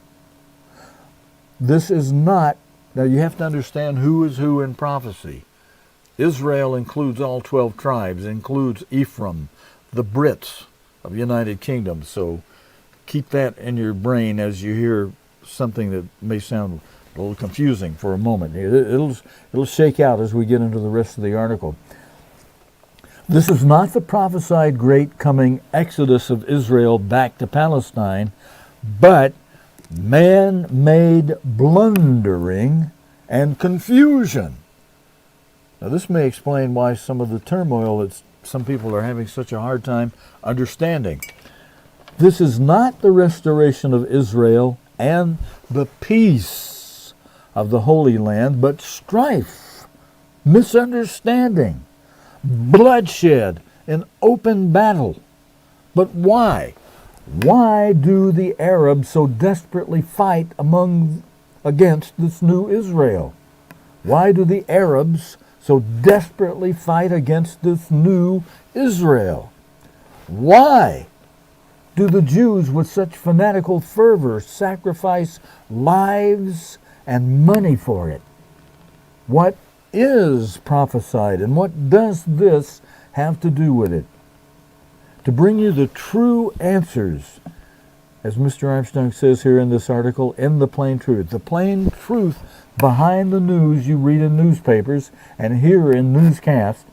Speaker 1: This is not, now you have to understand who is who in prophecy. Israel includes all 12 tribes, includes Ephraim, the Brits of the United Kingdom. So keep that in your brain as you hear something that may sound a little confusing for a moment. It'll shake out as we get into the rest of the article. This is not the prophesied great coming exodus of Israel back to Palestine, but man-made blundering and confusion. Now this may explain why some of the turmoil that some people are having such a hard time understanding. This is not the restoration of Israel and the peace of the Holy Land, but strife misunderstanding, bloodshed, and open battle. But why? Why do the Arabs so desperately fight against this new Israel? Why do the Arabs so desperately fight against this new Israel? Why do the Jews with such fanatical fervor sacrifice lives and money for it? What is prophesied, and what does this have to do with it? To bring you the true answers, as Mr. Armstrong says here in this article, in the plain truth. The plain truth behind the news you read in newspapers and hear in newscasts.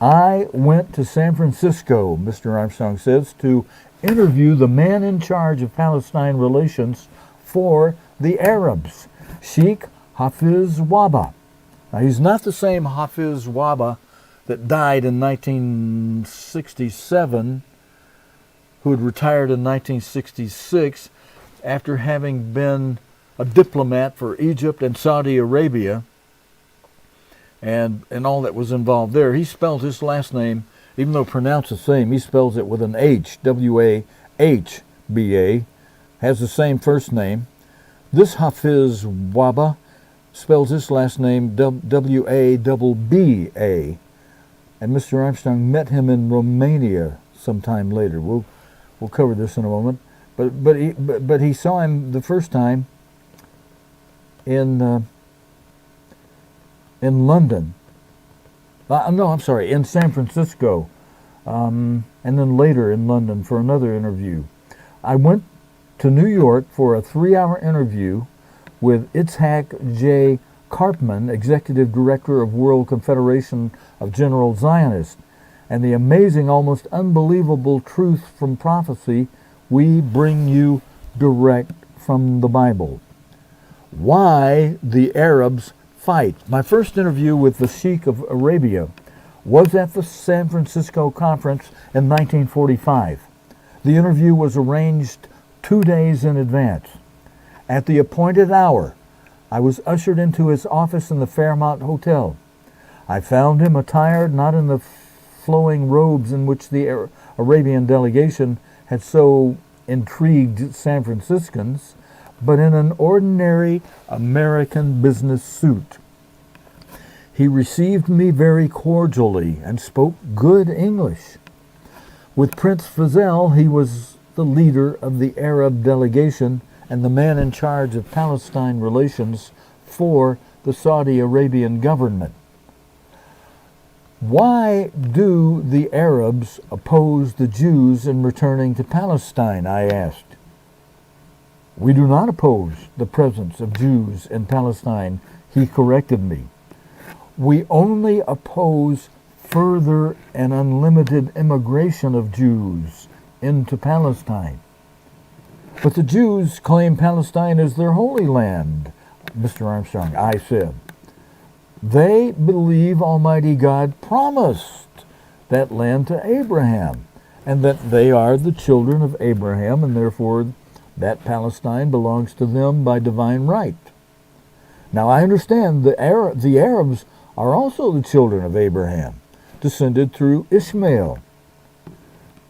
Speaker 1: I went to San Francisco, Mr. Armstrong says, to interview the man in charge of Palestine relations for the Arabs, Sheikh Hafiz Wahba. Now, he's not the same Hafiz Wahba that died in 1967, who had retired in 1966 after having been a diplomat for Egypt and Saudi Arabia and all that was involved there. He spells his last name, even though pronounced the same, he spells it with an H, W-A-H-B-A, has the same first name. This Hafiz Wahba spells his last name W-A-B-B-A. And Mr. Armstrong met him in Romania sometime later. We'll cover this in a moment. But he saw him the first time in London. In San Francisco, and then later in London for another interview. I went to New York for a 3-hour interview with Itzhak J. Karpman, Executive Director of World Confederation of General Zionists, and the amazing, almost unbelievable truth from prophecy we bring you direct from the Bible. Why the Arabs fight. My first interview with the Sheikh of Arabia was at the San Francisco conference in 1945. The interview was arranged 2 days in advance. At the appointed hour, I was ushered into his office in the Fairmont Hotel. I found him attired not in the flowing robes in which the Arabian delegation had so intrigued San Franciscans, but in an ordinary American business suit. He received me very cordially and spoke good English. With Prince Faisal, he was the leader of the Arab delegation and the man in charge of Palestine relations for the Saudi Arabian government. Why do the Arabs oppose the Jews in returning to Palestine, I asked. We do not oppose the presence of Jews in Palestine, he corrected me. We only oppose further and unlimited immigration of Jews into Palestine. But the Jews claim Palestine as their holy land, Mr. Armstrong, I said. They believe Almighty God promised that land to Abraham, and that they are the children of Abraham, and therefore that Palestine belongs to them by divine right. Now I understand the Arabs are also the children of Abraham, descended through Ishmael.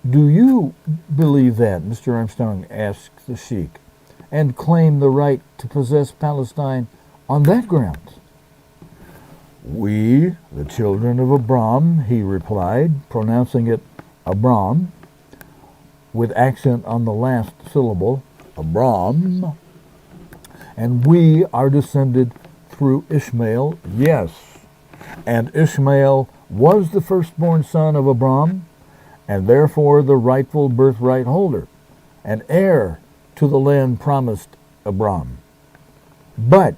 Speaker 1: Do you believe that, Mr. Armstrong asked the Sheikh, and claim the right to possess Palestine on that grounds? We, the children of Abram, he replied, pronouncing it Abram, with accent on the last syllable, Abram, and we are descended through Ishmael, yes. And Ishmael was the firstborn son of Abram, and therefore the rightful birthright holder, and heir to the land promised Abram. But,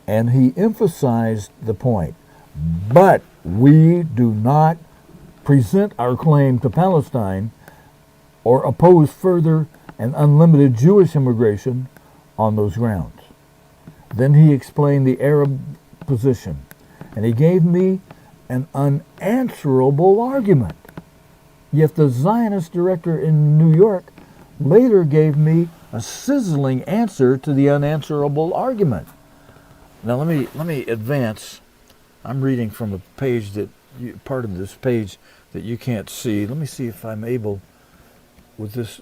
Speaker 1: and he emphasized the point, but we do not present our claim to Palestine or oppose further and unlimited Jewish immigration on those grounds. Then he explained the Arab position, and he gave me an unanswerable argument. Yet the Zionist director in New York later gave me a sizzling answer to the unanswerable argument. Now let me advance I'm reading from a page that part of this page that you can't see. Let me see if I'm able with this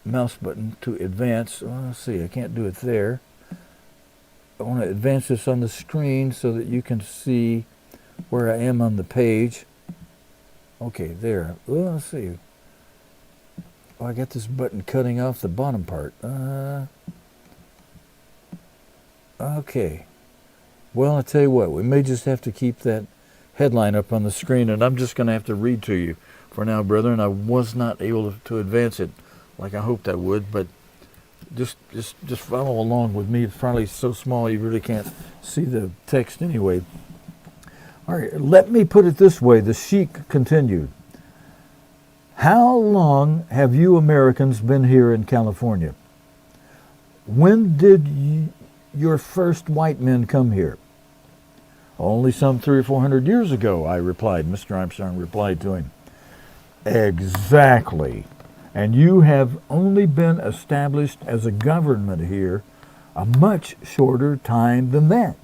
Speaker 1: mouse button to advance. Well, let's see, I can't do it there. I want to advance this on the screen so that you can see where I am on the page. Okay, there. Well, let's see. Oh, I got this button cutting off the bottom part. Okay. Well, I'll tell you what, we may just have to keep that headline up on the screen, and I'm just going to have to read to you for now, brethren. I was not able to advance it like I hoped I would, but just follow along with me. It's probably so small you really can't see the text anyway. All right, let me put it this way. The sheik continued. How long have you Americans been here in California? When did your first white men come here? Only some 300 or 400 years ago, I replied. Mr. Armstrong replied to him. Exactly. And you have only been established as a government here a much shorter time than that.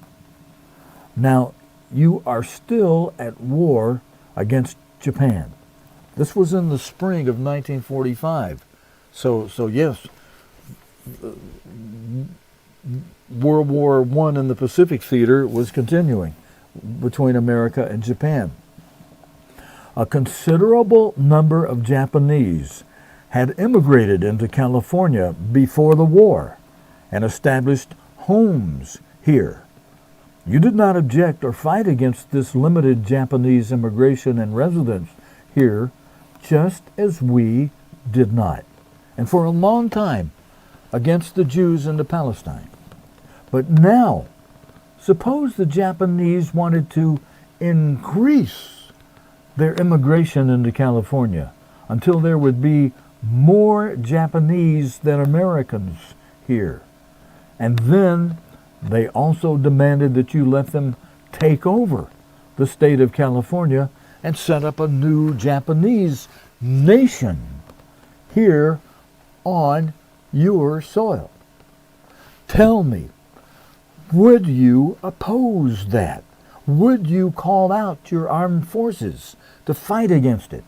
Speaker 1: Now, you are still at war against Japan. This was in the spring of 1945. So yes, World War I in the Pacific theater was continuing between America and Japan. A considerable number of Japanese had immigrated into California before the war and established homes here. You did not object or fight against this limited Japanese immigration and residence here, just as we did not, and for a long time, against the Jews into Palestine. But now, suppose the Japanese wanted to increase their immigration into California until there would be more Japanese than Americans here. And then they also demanded that you let them take over the state of California and set up a new Japanese nation here on your soil. Tell me, would you oppose that? Would you call out your armed forces to fight against it?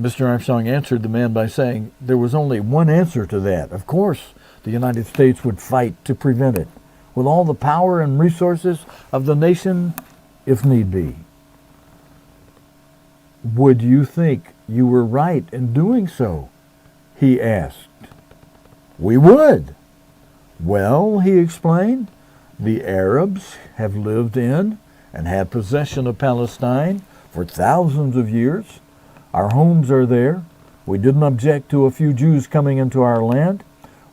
Speaker 1: Mr. Armstrong answered the man by saying there was only one answer to that. Of course, the United States would fight to prevent it, with all the power and resources of the nation, if need be. Would you think you were right in doing so? He asked. We would. Well, he explained, the Arabs have lived in and had possession of Palestine for thousands of years. Our homes are there. We didn't object to a few Jews coming into our land.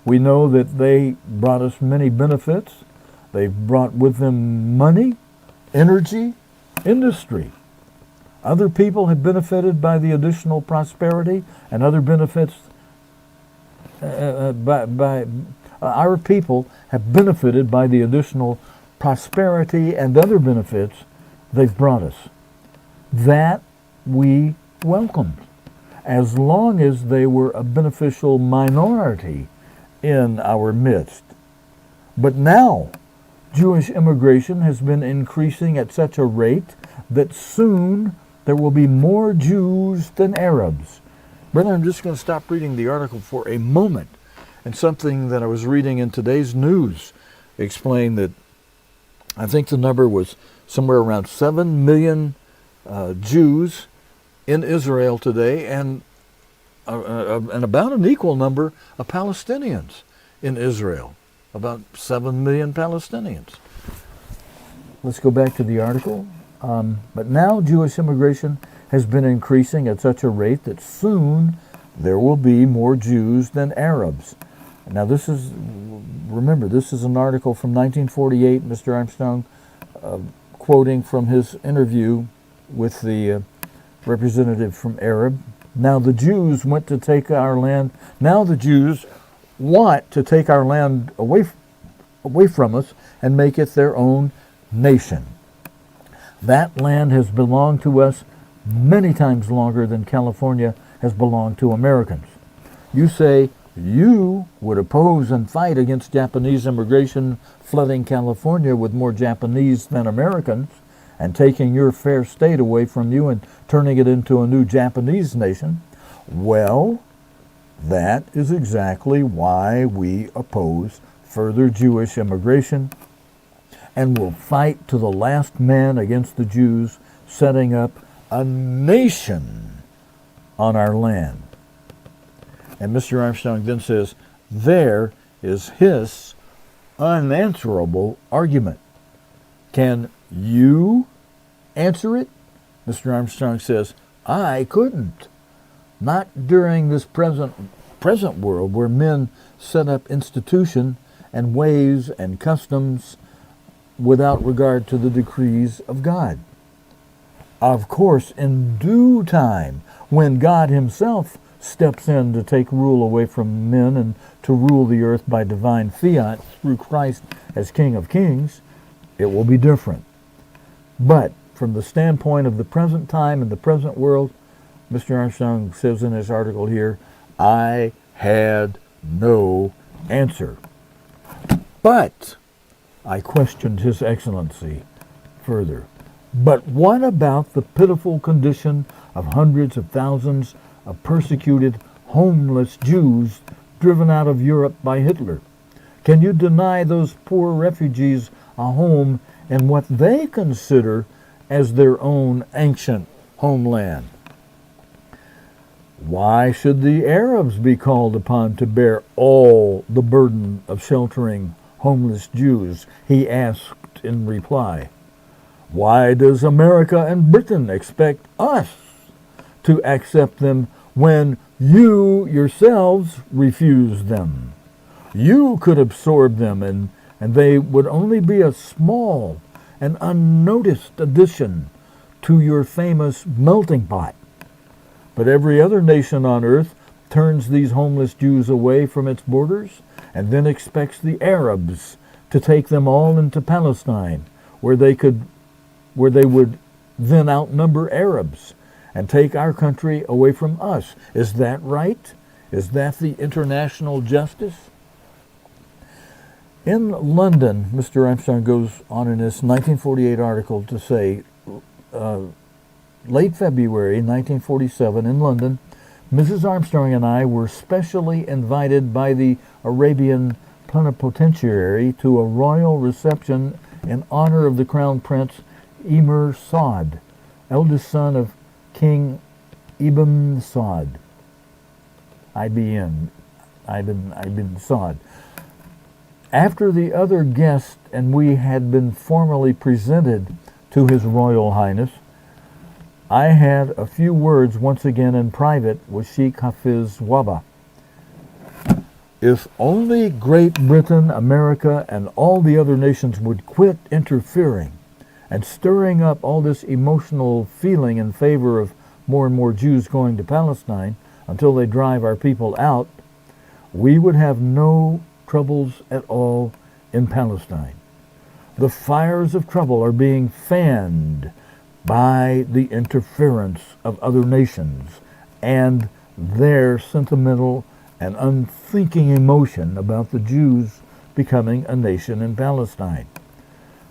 Speaker 1: We know that they brought us many benefits. They've brought with them money, energy, industry. Other people have benefited by the additional prosperity and other benefits. Our people have benefited by the additional prosperity and other benefits they've brought us. That we welcomed, as long as they were a beneficial minority in our midst. But now, Jewish immigration has been increasing at such a rate that soon there will be more Jews than Arabs. Brother, I'm just going to stop reading the article for a moment. And something that I was reading in today's news explained that I think the number was somewhere around 7 million Jews in Israel today, and about an equal number of Palestinians in Israel. About 7 million Palestinians. Let's go back to the article. But now Jewish immigration has been increasing at such a rate that soon there will be more Jews than Arabs. Now remember, this is an article from 1948, Mr. Armstrong quoting from his interview with the representative from Arab. Now the Jews want to take our land away from us and make it their own nation. That land has belonged to us many times longer than California has belonged to Americans. You say, You would oppose and fight against Japanese immigration flooding California with more Japanese than Americans and taking your fair state away from you and turning it into a new Japanese nation. Well, that is exactly why we oppose further Jewish immigration and will fight to the last man against the Jews, setting up a nation on our land. And Mr. Armstrong then says, there is his unanswerable argument. Can you answer it? Mr. Armstrong says, I couldn't. Not during this present world where men set up institution and ways and customs without regard to the decrees of God. Of course, in due time, when God himself steps in to take rule away from men and to rule the earth by divine fiat through Christ as King of Kings, it will be different. But from the standpoint of the present time and the present world, Mr. Armstrong says in his article here, I had no answer. But I questioned His Excellency further. But what about the pitiful condition of hundreds of thousands of persecuted, homeless Jews driven out of Europe by Hitler? Can you deny those poor refugees a home in what they consider as their own ancient homeland? Why should the Arabs be called upon to bear all the burden of sheltering homeless Jews? He asked in reply. Why does America and Britain expect us to accept them when you yourselves refuse them? You could absorb them and they would only be a small and unnoticed addition to your famous melting pot. But every other nation on earth turns these homeless Jews away from its borders and then expects the Arabs to take them all into Palestine, where they would then outnumber Arabs and take our country away from us. Is that right? Is that the international justice? In London, Mr. Armstrong goes on in his 1948 article to say, late February 1947 in London, Mrs. Armstrong and I were specially invited by the Arabian plenipotentiary to a royal reception in honor of the Crown Prince Emir Saud, eldest son of King Ibn Saud, Ibn Saud. After the other guests and we had been formally presented to His Royal Highness, I had a few words once again in private with Sheikh Hafiz Waba. If only Great Britain, America, and all the other nations would quit interfering and stirring up all this emotional feeling in favor of more and more Jews going to Palestine until they drive our people out, we would have no troubles at all in Palestine. The fires of trouble are being fanned by the interference of other nations and their sentimental and unthinking emotion about the Jews becoming a nation in Palestine.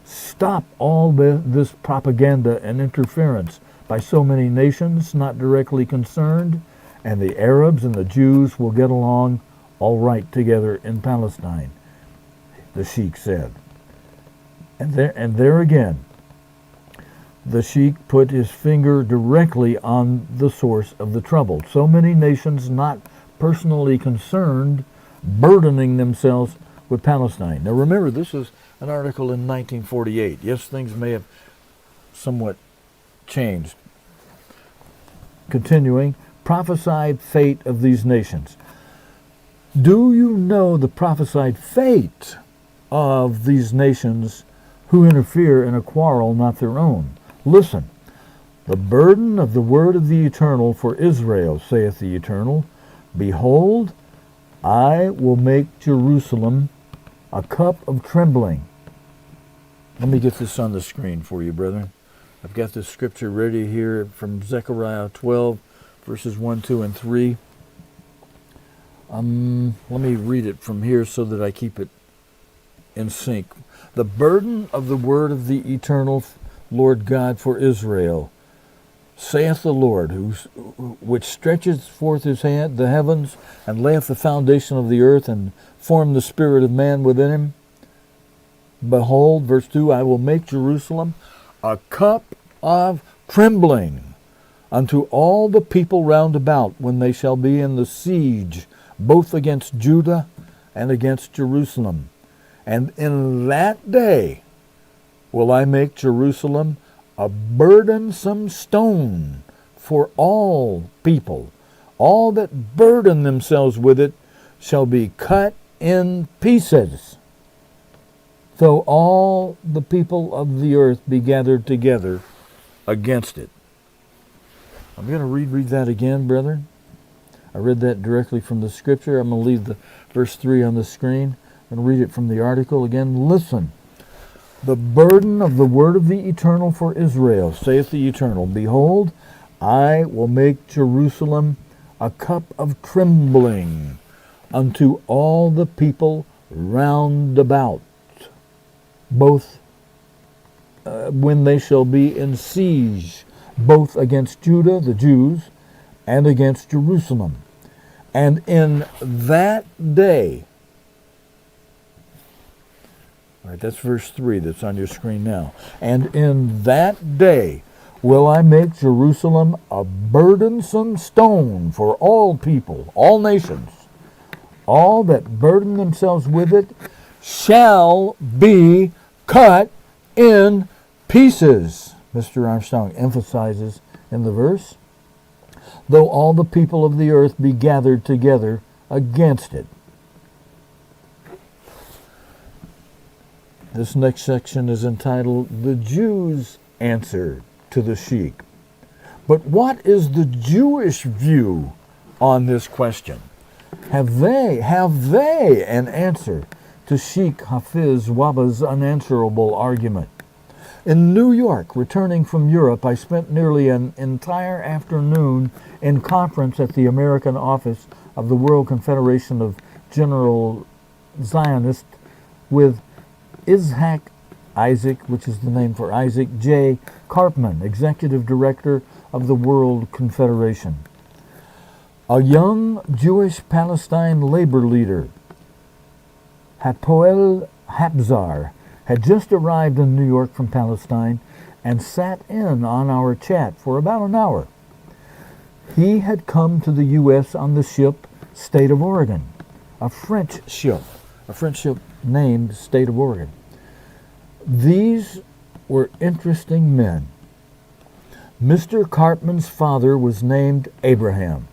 Speaker 1: Stop all this propaganda and interference by so many nations not directly concerned, and the Arabs and the Jews will get along all right together in Palestine, the Sheikh said. And there again, the Sheikh put his finger directly on the source of the trouble. So many nations not personally concerned, burdening themselves with Palestine. Now remember, this is an article in 1948. Yes, things may have somewhat changed. Continuing, prophesied fate of these nations. Do you know the prophesied fate of these nations who interfere in a quarrel not their own? Listen, the burden of the word of the Eternal for Israel, saith the Eternal, behold, I will make Jerusalem a cup of trembling. Let me get this on the screen for you, brethren. I've got this scripture ready here from Zechariah 12, verses 1, 2, and 3. Let me read it from here so that I keep it in sync. The burden of the word of the eternal Lord God for Israel, saith the Lord, which stretcheth forth his hand, the heavens, and layeth the foundation of the earth, and formed the spirit of man within him. Behold, verse 2, I will make Jerusalem a cup of trembling unto all the people round about, when they shall be in the siege, both against Judah and against Jerusalem. And in that day will I make Jerusalem a burdensome stone for all people. All that burden themselves with it shall be cut in pieces. Though all the people of the earth be gathered together against it. I'm going to read that again, brethren. I read that directly from the scripture. I'm going to leave the verse 3 on the screen and read it from the article again. Listen. The burden of the word of the eternal for Israel, saith the eternal. Behold, I will make Jerusalem a cup of trembling unto all the people round about, both when they shall be in siege, both against Judah, the Jews, and against Jerusalem. And in that day, all right, that's verse 3 that's on your screen now. And in that day will I make Jerusalem a burdensome stone for all people, all nations. All that burden themselves with it shall be cut in pieces. Mr. Armstrong emphasizes in the verse, though all the people of the earth be gathered together against it. This next section is entitled, The Jews' Answer to the Sheikh. But what is the Jewish view on this question? Have they an answer to Sheikh Hafiz Waba's unanswerable argument? In New York, returning from Europe, I spent nearly an entire afternoon in conference at the American office of the World Confederation of General Zionists with Ishak Isaac, which is the name for Isaac J. Karpman, Executive Director of the World Confederation. A young Jewish Palestine labor leader, Hapoel Habzar, had just arrived in New York from Palestine and sat in on our chat for about an hour. He had come to the U.S. on the ship State of Oregon, a French ship named State of Oregon. These were interesting men. Mr. Karpman's father was named Abraham,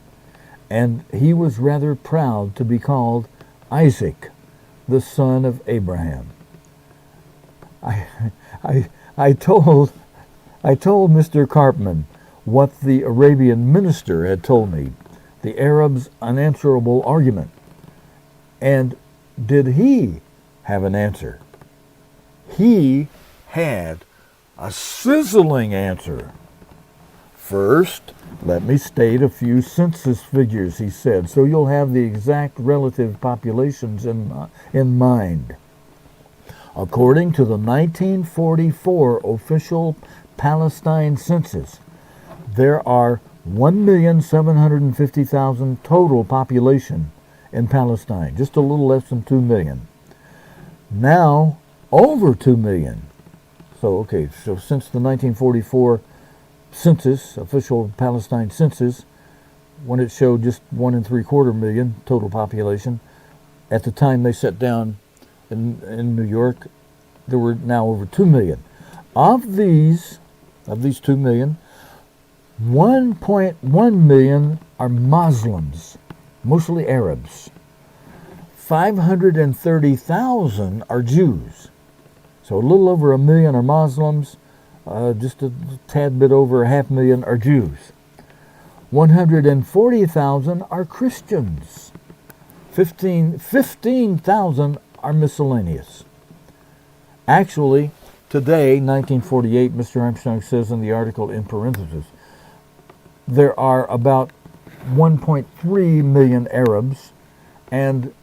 Speaker 1: and he was rather proud to be called Isaac, the son of Abraham. I told Mr. Karpman what the Arabian minister had told me, the Arab's unanswerable argument. And did he have an answer? He had a sizzling answer. First, let me state a few census figures, he said, so you'll have the exact relative populations in mind. According to the 1944 official Palestine census, there are 1,750,000 total population in Palestine, just a little less than 2 million. Now, over 2 million. So since the 1944 census, official Palestine census, when it showed just 1.75 million total population, at the time they set down in New York, there were now over 2 million. Of these 2 million, 1.1 million are Muslims, mostly Arabs. 530,000 are Jews. So a little over 1 million are Muslims, just a tad bit over 500,000 are Jews. 140,000 are Christians. 15,000 are miscellaneous. Actually, today, 1948, Mr. Armstrong says in the article in parentheses, there are about 1.3 million Arabs and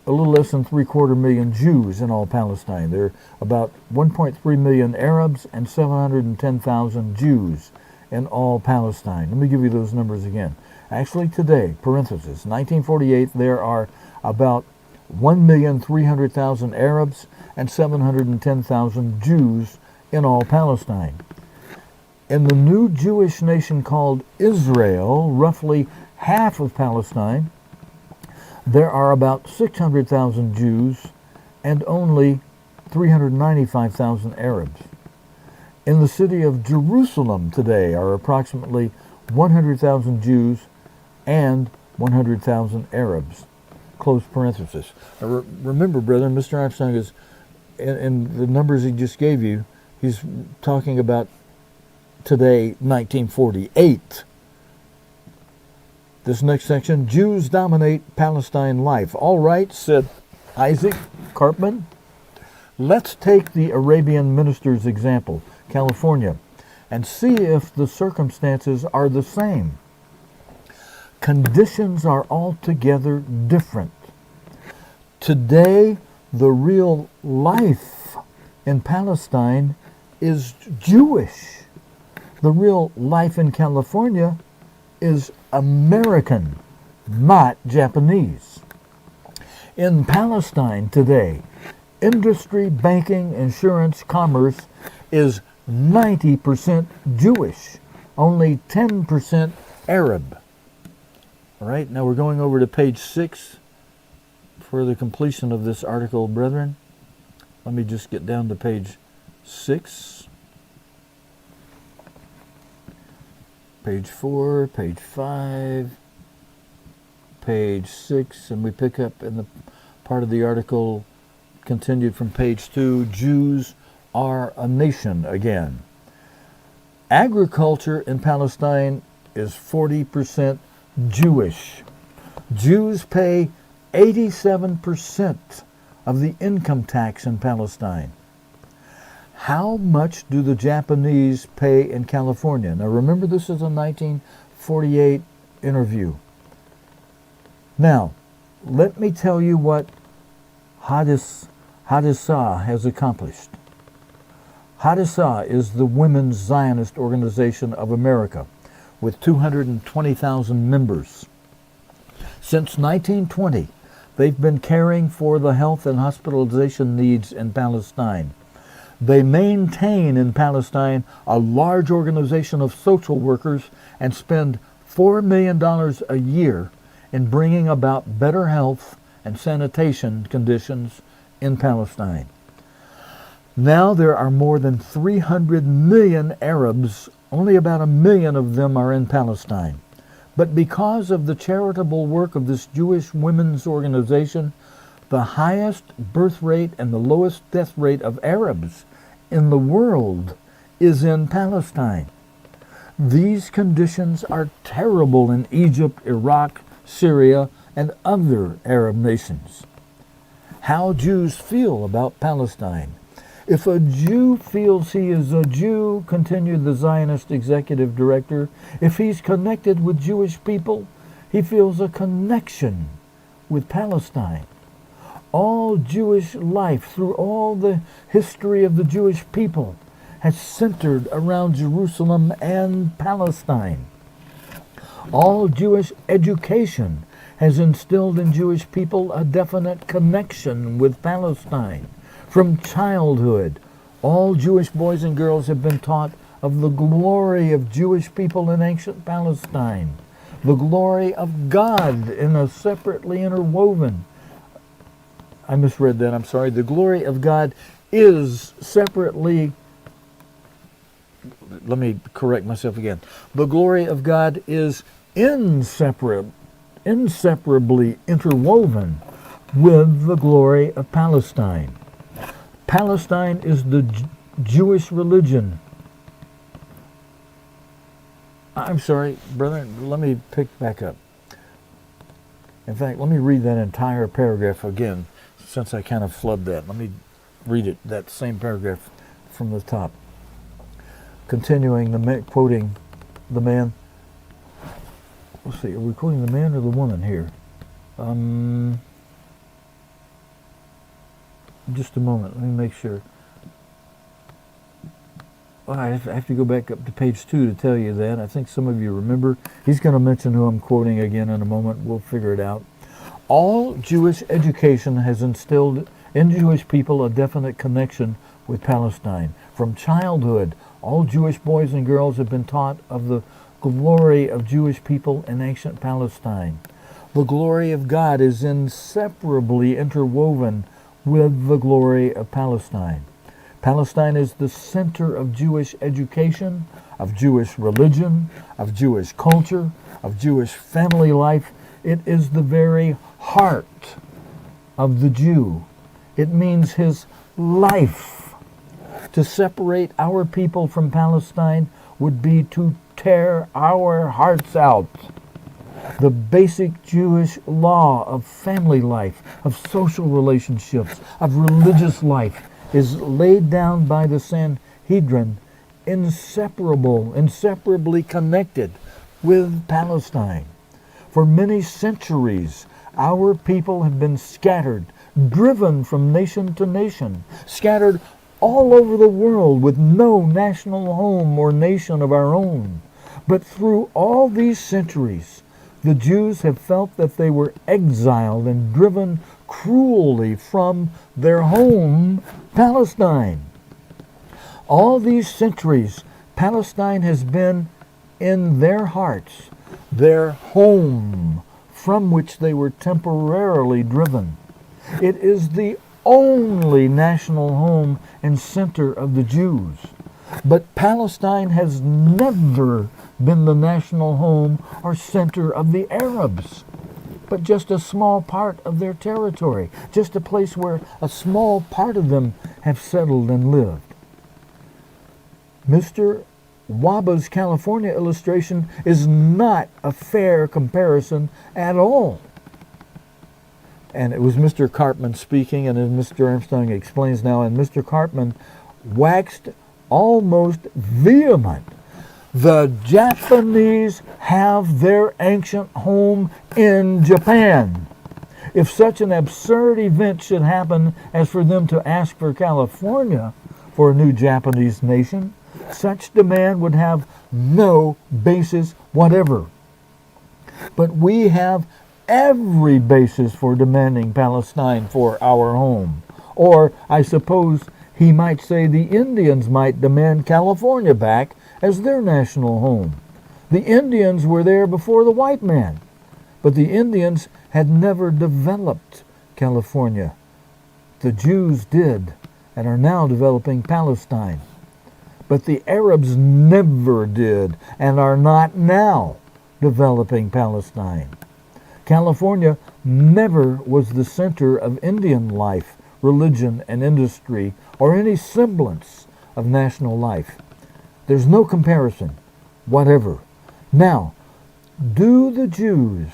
Speaker 1: a little less than 750,000 Jews in all Palestine. There are about 1.3 million Arabs and 710,000 Jews in all Palestine. Let me give you those numbers again. Actually today, parenthesis, 1948, there are about 1,300,000 Arabs and 710,000 Jews in all Palestine. In the new Jewish nation called Israel, roughly half of Palestine, there are about 600,000 Jews and only 395,000 Arabs. In the city of Jerusalem today are approximately 100,000 Jews and 100,000 Arabs. Close parenthesis. Now, remember, brethren, Mr. Armstrong is, in the numbers he just gave you, he's talking about today, 1948. This next section, Jews dominate Palestine life. All right, said Isaac Cartman. Let's take the Arabian minister's example, California, and see if the circumstances are the same. Conditions are altogether different. Today, the real life in Palestine is Jewish. The real life in California is American, not Japanese. In Palestine today, industry, banking, insurance, commerce is 90% Jewish, only 10% Arab. All right, now we're going over to page 6 for the completion of this article, brethren. Let me just get down to page 6. Page 4, page 5, page 6, and we pick up in the part of the article continued from page 2, Jews are a nation again. Agriculture in Palestine is 40% Jewish. Jews pay 87% of the income tax in Palestine. How much do the Japanese pay in California? Now remember, this is a 1948 interview. Now, let me tell you what Hadassah has accomplished. Hadassah is the Women's Zionist Organization of America with 220,000 members. Since 1920, they've been caring for the health and hospitalization needs in Palestine. They maintain in Palestine a large organization of social workers and spend $4 million a year in bringing about better health and sanitation conditions in Palestine. Now there are more than 300 million Arabs, only about 1 million of them are in Palestine. But because of the charitable work of this Jewish women's organization, the highest birth rate and the lowest death rate of Arabs in the world is in Palestine. These conditions are terrible in Egypt, Iraq, Syria, and other Arab nations. How Jews feel about Palestine. If a Jew feels he is a Jew, continued the Zionist executive director, if he's connected with Jewish people, he feels a connection with Palestine. All Jewish life through all the history of the Jewish people has centered around Jerusalem and Palestine. All Jewish education has instilled in Jewish people a definite connection with Palestine. From childhood, all Jewish boys and girls have been taught of the glory of Jewish people in ancient Palestine, the glory of God in a separately interwoven. I misread that, I'm sorry. The glory of God is separately, let me correct myself again. The glory of God is inseparably interwoven with the glory of Palestine. Palestine is the Jewish religion. I'm sorry, brother, let me pick back up. In fact, let me read that entire paragraph again, since I kind of flubbed that. Let me read it, that same paragraph from the top. Continuing, quoting the man. Let's see, are we quoting the man or the woman here? Just a moment. Let me make sure. Well, I have to go back up to page 2 to tell you that. I think some of you remember. He's going to mention who I'm quoting again in a moment. We'll figure it out. All Jewish education has instilled in Jewish people a definite connection with Palestine. From childhood, all Jewish boys and girls have been taught of the glory of Jewish people in ancient Palestine. The glory of God is inseparably interwoven with the glory of Palestine. Palestine is the center of Jewish education, of Jewish religion, of Jewish culture, of Jewish family life. It is the very heart of the Jew. It means his life. To separate our people from Palestine would be to tear our hearts out. The basic Jewish law of family life, of social relationships, of religious life is laid down by the Sanhedrin, inseparably connected with Palestine. For many centuries, our people have been scattered, driven from nation to nation, scattered all over the world with no national home or nation of our own. But through all these centuries, the Jews have felt that they were exiled and driven cruelly from their home, Palestine. All these centuries, Palestine has been in their hearts, their home, from which they were temporarily driven. It is the only national home and center of the Jews. But Palestine has never been the national home or center of the Arabs, but just a small part of their territory, just a place where a small part of them have settled and lived. Mr. Waba's California illustration is not a fair comparison at all. And it was Mr. Cartman speaking, and as Mr. Armstrong explains now, and Mr. Cartman waxed almost vehement. The Japanese have their ancient home in Japan. If such an absurd event should happen as for them to ask for California for a new Japanese nation, such demand would have no basis whatever. But we have every basis for demanding Palestine for our home. Or, I suppose he might say the Indians might demand California back as their national home. The Indians were there before the white man, but the Indians had never developed California. The Jews did, and are now developing Palestine. But the Arabs never did, and are not now developing Palestine. California never was the center of Indian life, religion, and industry, or any semblance of national life. There's no comparison whatever. Now, do the Jews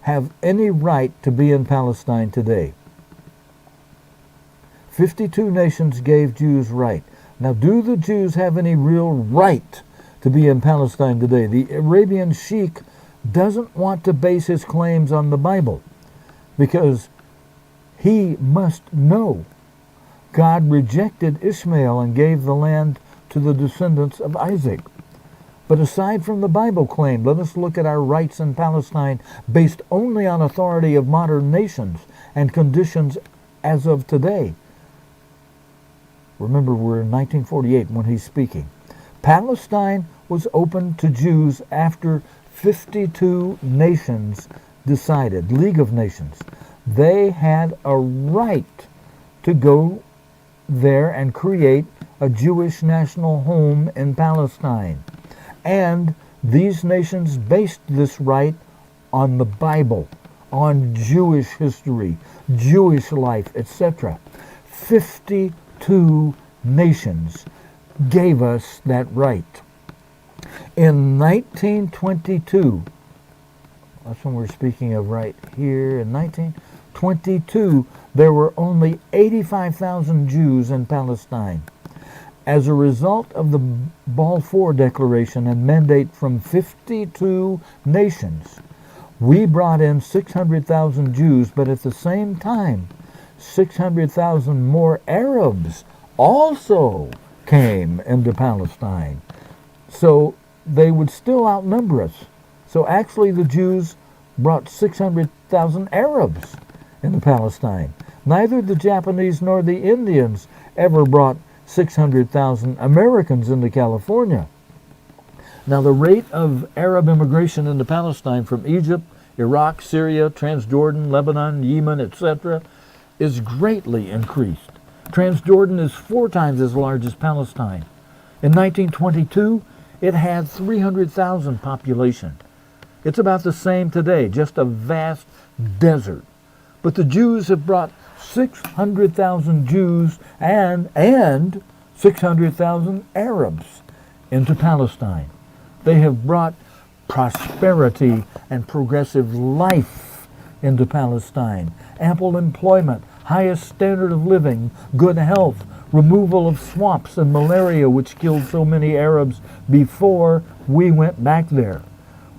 Speaker 1: have any right to be in Palestine today? 52 nations gave Jews right. Now, do the Jews have any real right to be in Palestine today? The Arabian sheikh doesn't want to base his claims on the Bible because he must know God rejected Ishmael and gave the land to the descendants of Isaac. But aside from the Bible claim, let us look at our rights in Palestine based only on authority of modern nations and conditions as of today. Remember, we're in 1948 when he's speaking. Palestine was open to Jews after 52 nations decided, League of Nations. They had a right to go there and create a Jewish national home in Palestine. And these nations based this right on the Bible, on Jewish history, Jewish life, etc. 52 nations gave us that right. In 1922, that's when we're speaking of right here, in 1922, there were only 85,000 Jews in Palestine. As a result of the Balfour Declaration and mandate from 52 nations, We brought in 600,000 Jews, but at the same time, 600,000 more Arabs also came into Palestine. So they would still outnumber us. So actually the Jews brought 600,000 Arabs into Palestine. Neither the Japanese nor the Indians ever brought 600,000 Americans into California. Now the rate of Arab immigration into Palestine from Egypt, Iraq, Syria, Transjordan, Lebanon, Yemen, etc. is greatly increased. Transjordan is 4 times as large as Palestine. In 1922, it had 300,000 population. It's about the same today, just a vast desert. But the Jews have brought 600,000 Jews and 600,000 Arabs into Palestine. They have brought prosperity and progressive life into Palestine, ample employment, highest standard of living, good health, removal of swamps and malaria, which killed so many Arabs before we went back there.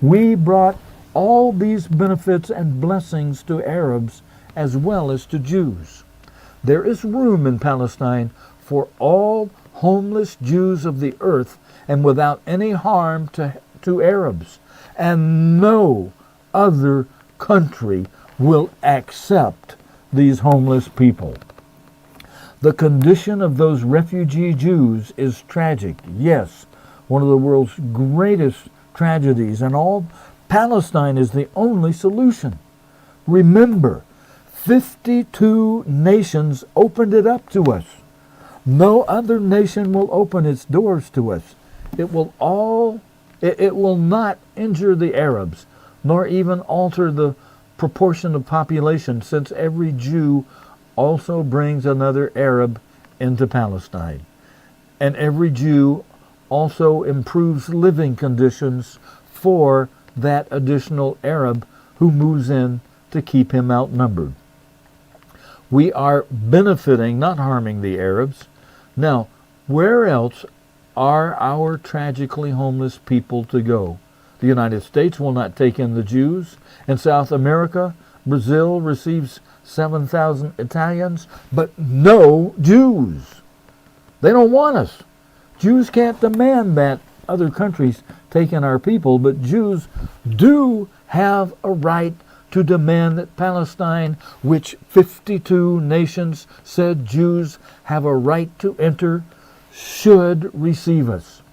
Speaker 1: We brought all these benefits and blessings to Arabs as well as to Jews. There is room in Palestine for all homeless Jews of the earth and without any harm to Arabs. And no other country will accept these homeless people. The condition of those refugee Jews is tragic. Yes, one of the world's greatest tragedies, and all Palestine is the only solution. Remember, 52 nations opened it up to us. No other nation will open its doors to us. It will not injure the Arabs, nor even alter the proportion of population, since every Jew also brings another Arab into Palestine. And every Jew also improves living conditions for that additional Arab who moves in to keep him outnumbered. We are benefiting, not harming the Arabs. Now, where else are our tragically homeless people to go? The United States will not take in the Jews. In South America, Brazil receives 7,000 Italians, but no Jews. They don't want us. Jews can't demand that other countries take in our people, but Jews do have a right to demand that Palestine, which 52 nations said Jews have a right to enter, should receive us.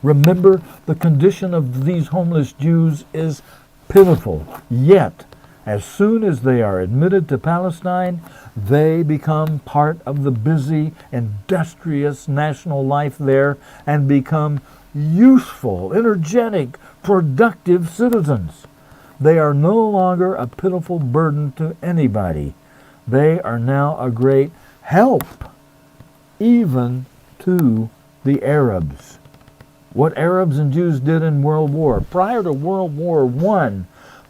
Speaker 1: Remember, the condition of these homeless Jews is pitiful, yet as soon as they are admitted to Palestine, they become part of the busy, industrious national life there and become useful, energetic, productive citizens. They are no longer a pitiful burden to anybody. They are now a great help, even to the Arabs. What Arabs and Jews did in World War. Prior to World War I,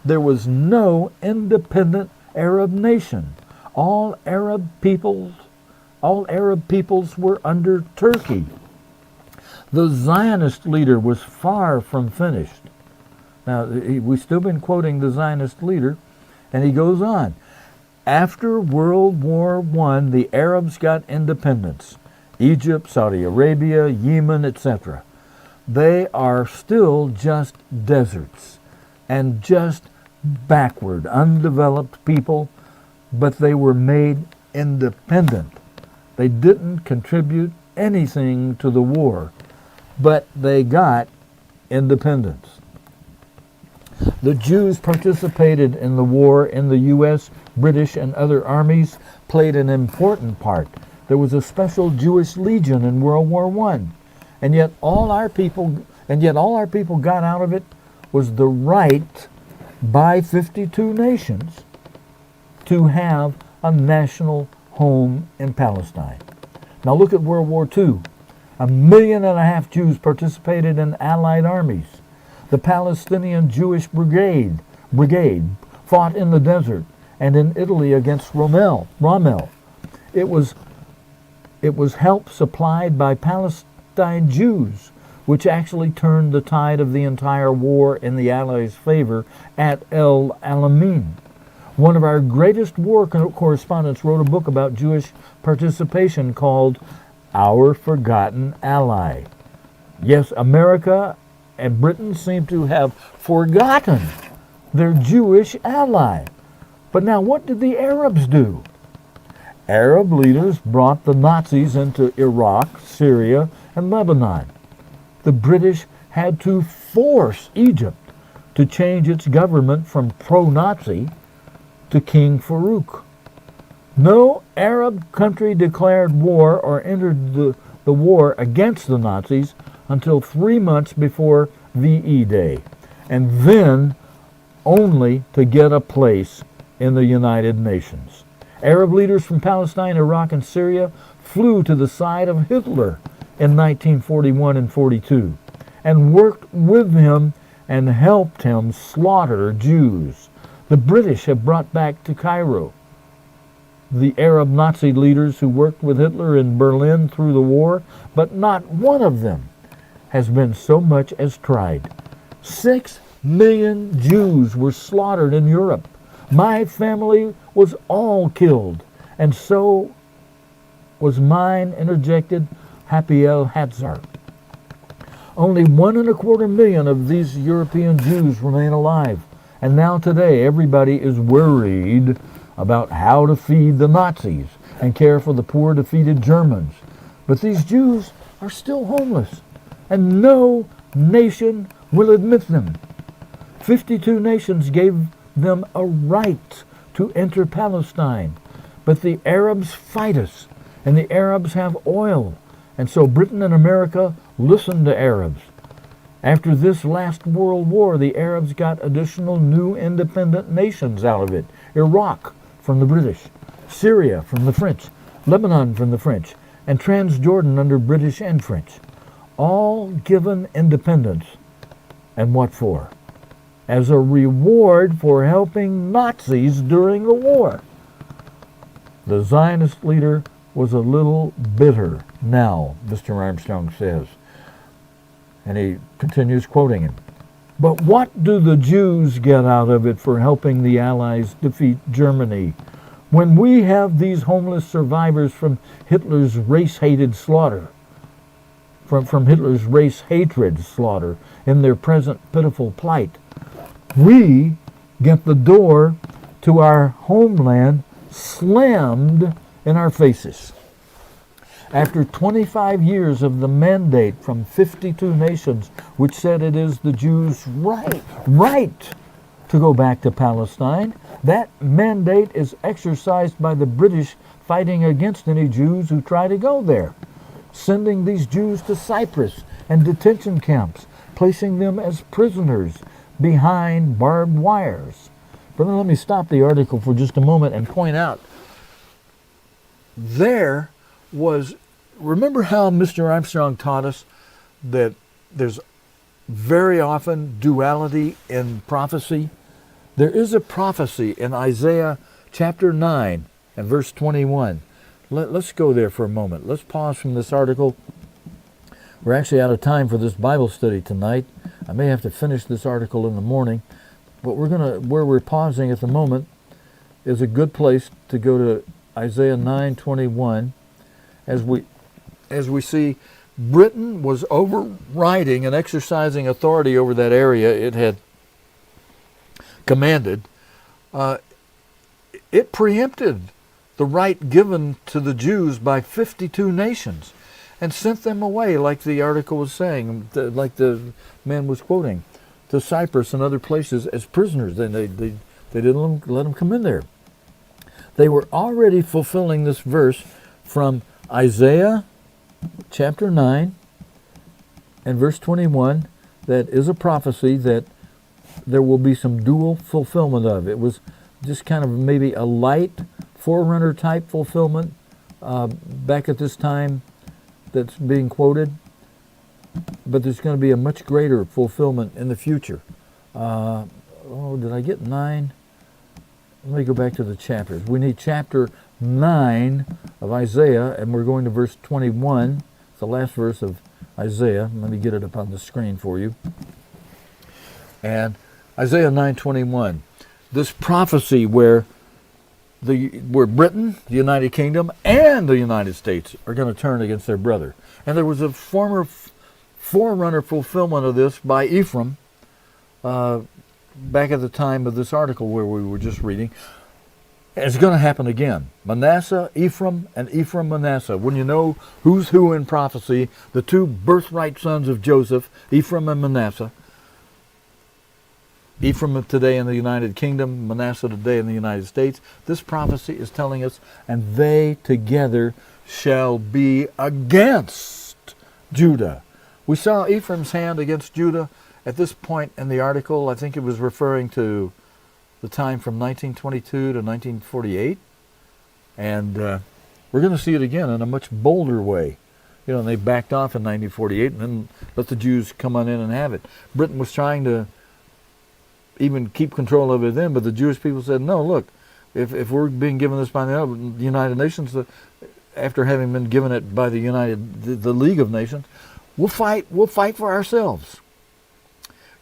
Speaker 1: there was no independent Arab nation. All Arab peoples were under Turkey. The Zionist leader was far from finished. Now, we've still been quoting the Zionist leader, and he goes on. After World War I, the Arabs got independence. Egypt, Saudi Arabia, Yemen, etc. They are still just deserts and just backward, undeveloped people, but they were made independent. They didn't contribute anything to the war, but they got independence. The Jews participated in the war in the U.S., British, and other armies, played an important part. There was a special Jewish legion in World War I, and yet all our people got out of it was the right by 52 nations to have a national home in Palestine. Now look at World War II. 1.5 million Jews participated in Allied armies. The Palestinian Jewish Brigade fought in the desert and in Italy against Rommel. It was help supplied by Palestine Jews which actually turned the tide of the entire war in the Allies' favor at El Alamein. One of our greatest war correspondents wrote a book about Jewish participation called Our Forgotten Ally. Yes, America and Britain seem to have forgotten their Jewish ally. But now what did the Arabs do? Arab leaders brought the Nazis into Iraq, Syria, and Lebanon. The British had to force Egypt to change its government from pro-Nazi to King Farouk. No Arab country declared war or entered the war against the Nazis until 3 months before VE Day, and then only to get a place in the United Nations. Arab leaders from Palestine, Iraq, and Syria flew to the side of Hitler in 1941 and 42 and worked with him and helped him slaughter Jews. The British have brought back to Cairo the Arab Nazi leaders who worked with Hitler in Berlin through the war, but not one of them has been so much as tried. 6 million Jews were slaughtered in Europe. My family was all killed, and so was mine, interjected Hapiel Hatzar. Only 1.25 million of these European Jews remain alive, and now today everybody is worried about how to feed the Nazis and care for the poor defeated Germans. But these Jews are still homeless, and no nation will admit them. 52 nations gave them a right to enter Palestine, but the Arabs fight us, and the Arabs have oil, and so Britain and America listen to Arabs. After this last World War, the Arabs got additional new independent nations out of it. Iraq from the British, Syria from the French, Lebanon from the French, and Transjordan under British and French. All given independence. And what for? As a reward for helping Nazis during the war. The Zionist leader was a little bitter now, Mr. Armstrong says. And he continues quoting him. But what do the Jews get out of it for helping the Allies defeat Germany? When we have these homeless survivors from Hitler's race-hated slaughter, from Hitler's race-hatred slaughter in their present pitiful plight, we get the door to our homeland slammed in our faces. After 25 years of the mandate from 52 nations, which said it is the Jews' right to go back to Palestine, that mandate is exercised by the British fighting against any Jews who try to go there, sending these Jews to Cyprus and detention camps, placing them as prisoners behind barbed wires. But let me stop the article for just a moment and point out, remember how Mr. Armstrong taught us that there's very often duality in prophecy? There is a prophecy in Isaiah chapter 9 and verse 21. Let's go there for a moment. Let's pause from this article. We're actually out of time for this Bible study tonight. I may have to finish this article in the morning, but where we're pausing at the moment is a good place to go to Isaiah 9:21. As we see, Britain was overriding and exercising authority over that area it had commanded. It preempted the right given to the Jews by 52 nations and sent them away, like the article was saying, like the man was quoting, to Cyprus and other places as prisoners. They didn't let them come in there. They were already fulfilling this verse from Isaiah chapter 9 and verse 21. That is a prophecy that there will be some dual fulfillment of. It was just kind of maybe a light forerunner type fulfillment back at this time that's being quoted, but there's going to be a much greater fulfillment in the future. Did I get 9? Let me go back to the chapters. We need chapter 9 of Isaiah, and we're going to verse 21, the last verse of Isaiah. Let me get it up on the screen for you. And Isaiah 9:21, this prophecy where Britain, the United Kingdom, and the United States are going to turn against their brother. And there was a forerunner fulfillment of this by Ephraim back at the time of this article where we were just reading. It's going to happen again. Manasseh, Ephraim, and Ephraim, Manasseh. When you know who's who in prophecy, the two birthright sons of Joseph, Ephraim and Manasseh. Ephraim today in the United Kingdom, Manasseh today in the United States. This prophecy is telling us, and they together shall be against Judah. We saw Ephraim's hand against Judah at this point in the article. I think it was referring to the time from 1922 to 1948. And we're going to see it again in a much bolder way. You know, they backed off in 1948 and then let the Jews come on in and have it. Britain was trying to even keep control of it then, but the Jewish people said, no, look, if we're being given this by the United Nations, after having been given it by the League of Nations, we'll fight for ourselves.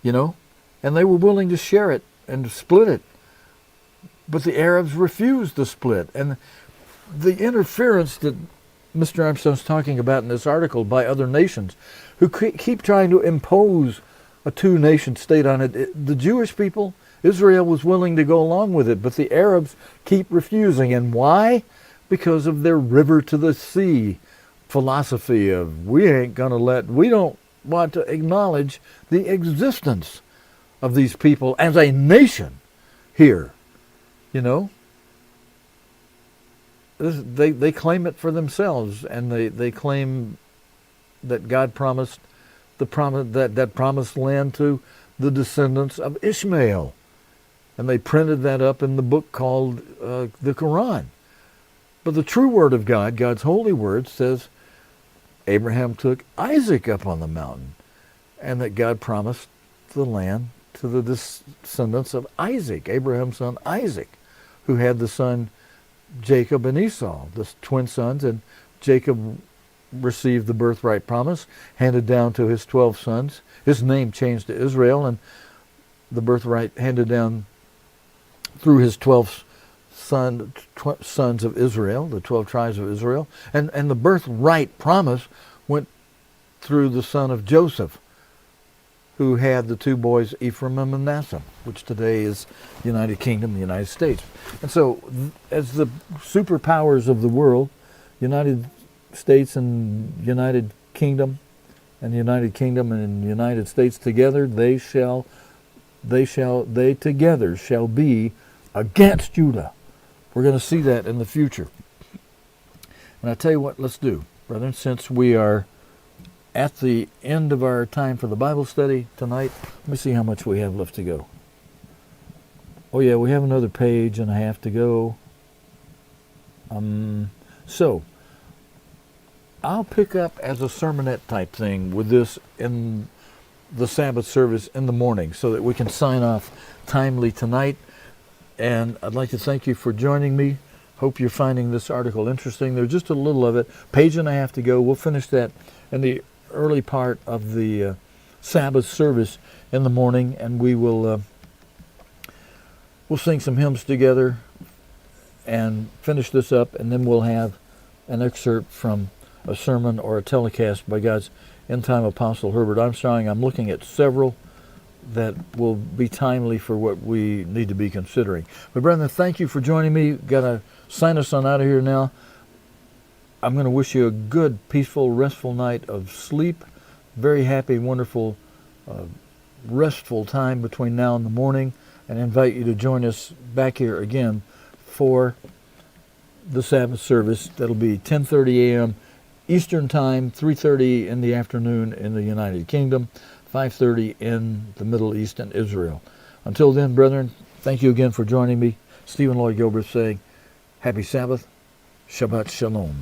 Speaker 1: You know? And they were willing to share it and split it. But the Arabs refused to split. And the interference that Mr. Armstrong's talking about in this article by other nations who keep trying to impose a two-nation state on it. The Jewish people, Israel was willing to go along with it, but the Arabs keep refusing. And why? Because of their river to the sea philosophy of we don't want to acknowledge the existence of these people as a nation here. You know? They claim it for themselves, and they claim that God promised that promised land to the descendants of Ishmael. And they printed that up in the book called the Quran. But the true word of God, God's holy word, says Abraham took Isaac up on the mountain, and that God promised the land to the descendants of Isaac, Abraham's son Isaac, who had the son Jacob and Esau, the twin sons, and Jacob received the birthright promise, handed down to his 12 sons. His name changed to Israel, and the birthright handed down through his 12 sons of Israel, the 12 tribes of Israel. And the birthright promise went through the son of Joseph, who had the two boys, Ephraim and Manasseh, which today is the United Kingdom, the United States. And so, as the superpowers of the world, United States and United Kingdom, and the United Kingdom and the United States together, they together shall be against Judah. We're going to see that in the future. And I tell you what, let's do, brethren, since we are at the end of our time for the Bible study tonight, let me see how much we have left to go. Oh yeah, we have another page and a half to go. So, I'll pick up as a sermonette type thing with this in the Sabbath service in the morning so that we can sign off timely tonight. And I'd like to thank you for joining me. Hope you're finding this article interesting. There's just a little of it. Page and a half to go. We'll finish that in the early part of the Sabbath service in the morning, and we'll sing some hymns together and finish this up, and then we'll have an excerpt from a sermon or a telecast by God's end-time apostle Herbert Armstrong. I'm looking at several that will be timely for what we need to be considering. But brethren, thank you for joining me. Got to sign us on out of here now. I'm going to wish you a good, peaceful, restful night of sleep. Very happy, wonderful, restful time between now and the morning, and invite you to join us back here again for the Sabbath service. That'll be 10:30 a.m. Eastern Time, 3:30 in the afternoon in the United Kingdom, 5:30 in the Middle East and Israel. Until then, brethren, thank you again for joining me. Stephen Lloyd Gilbreath saying, Happy Sabbath, Shabbat Shalom.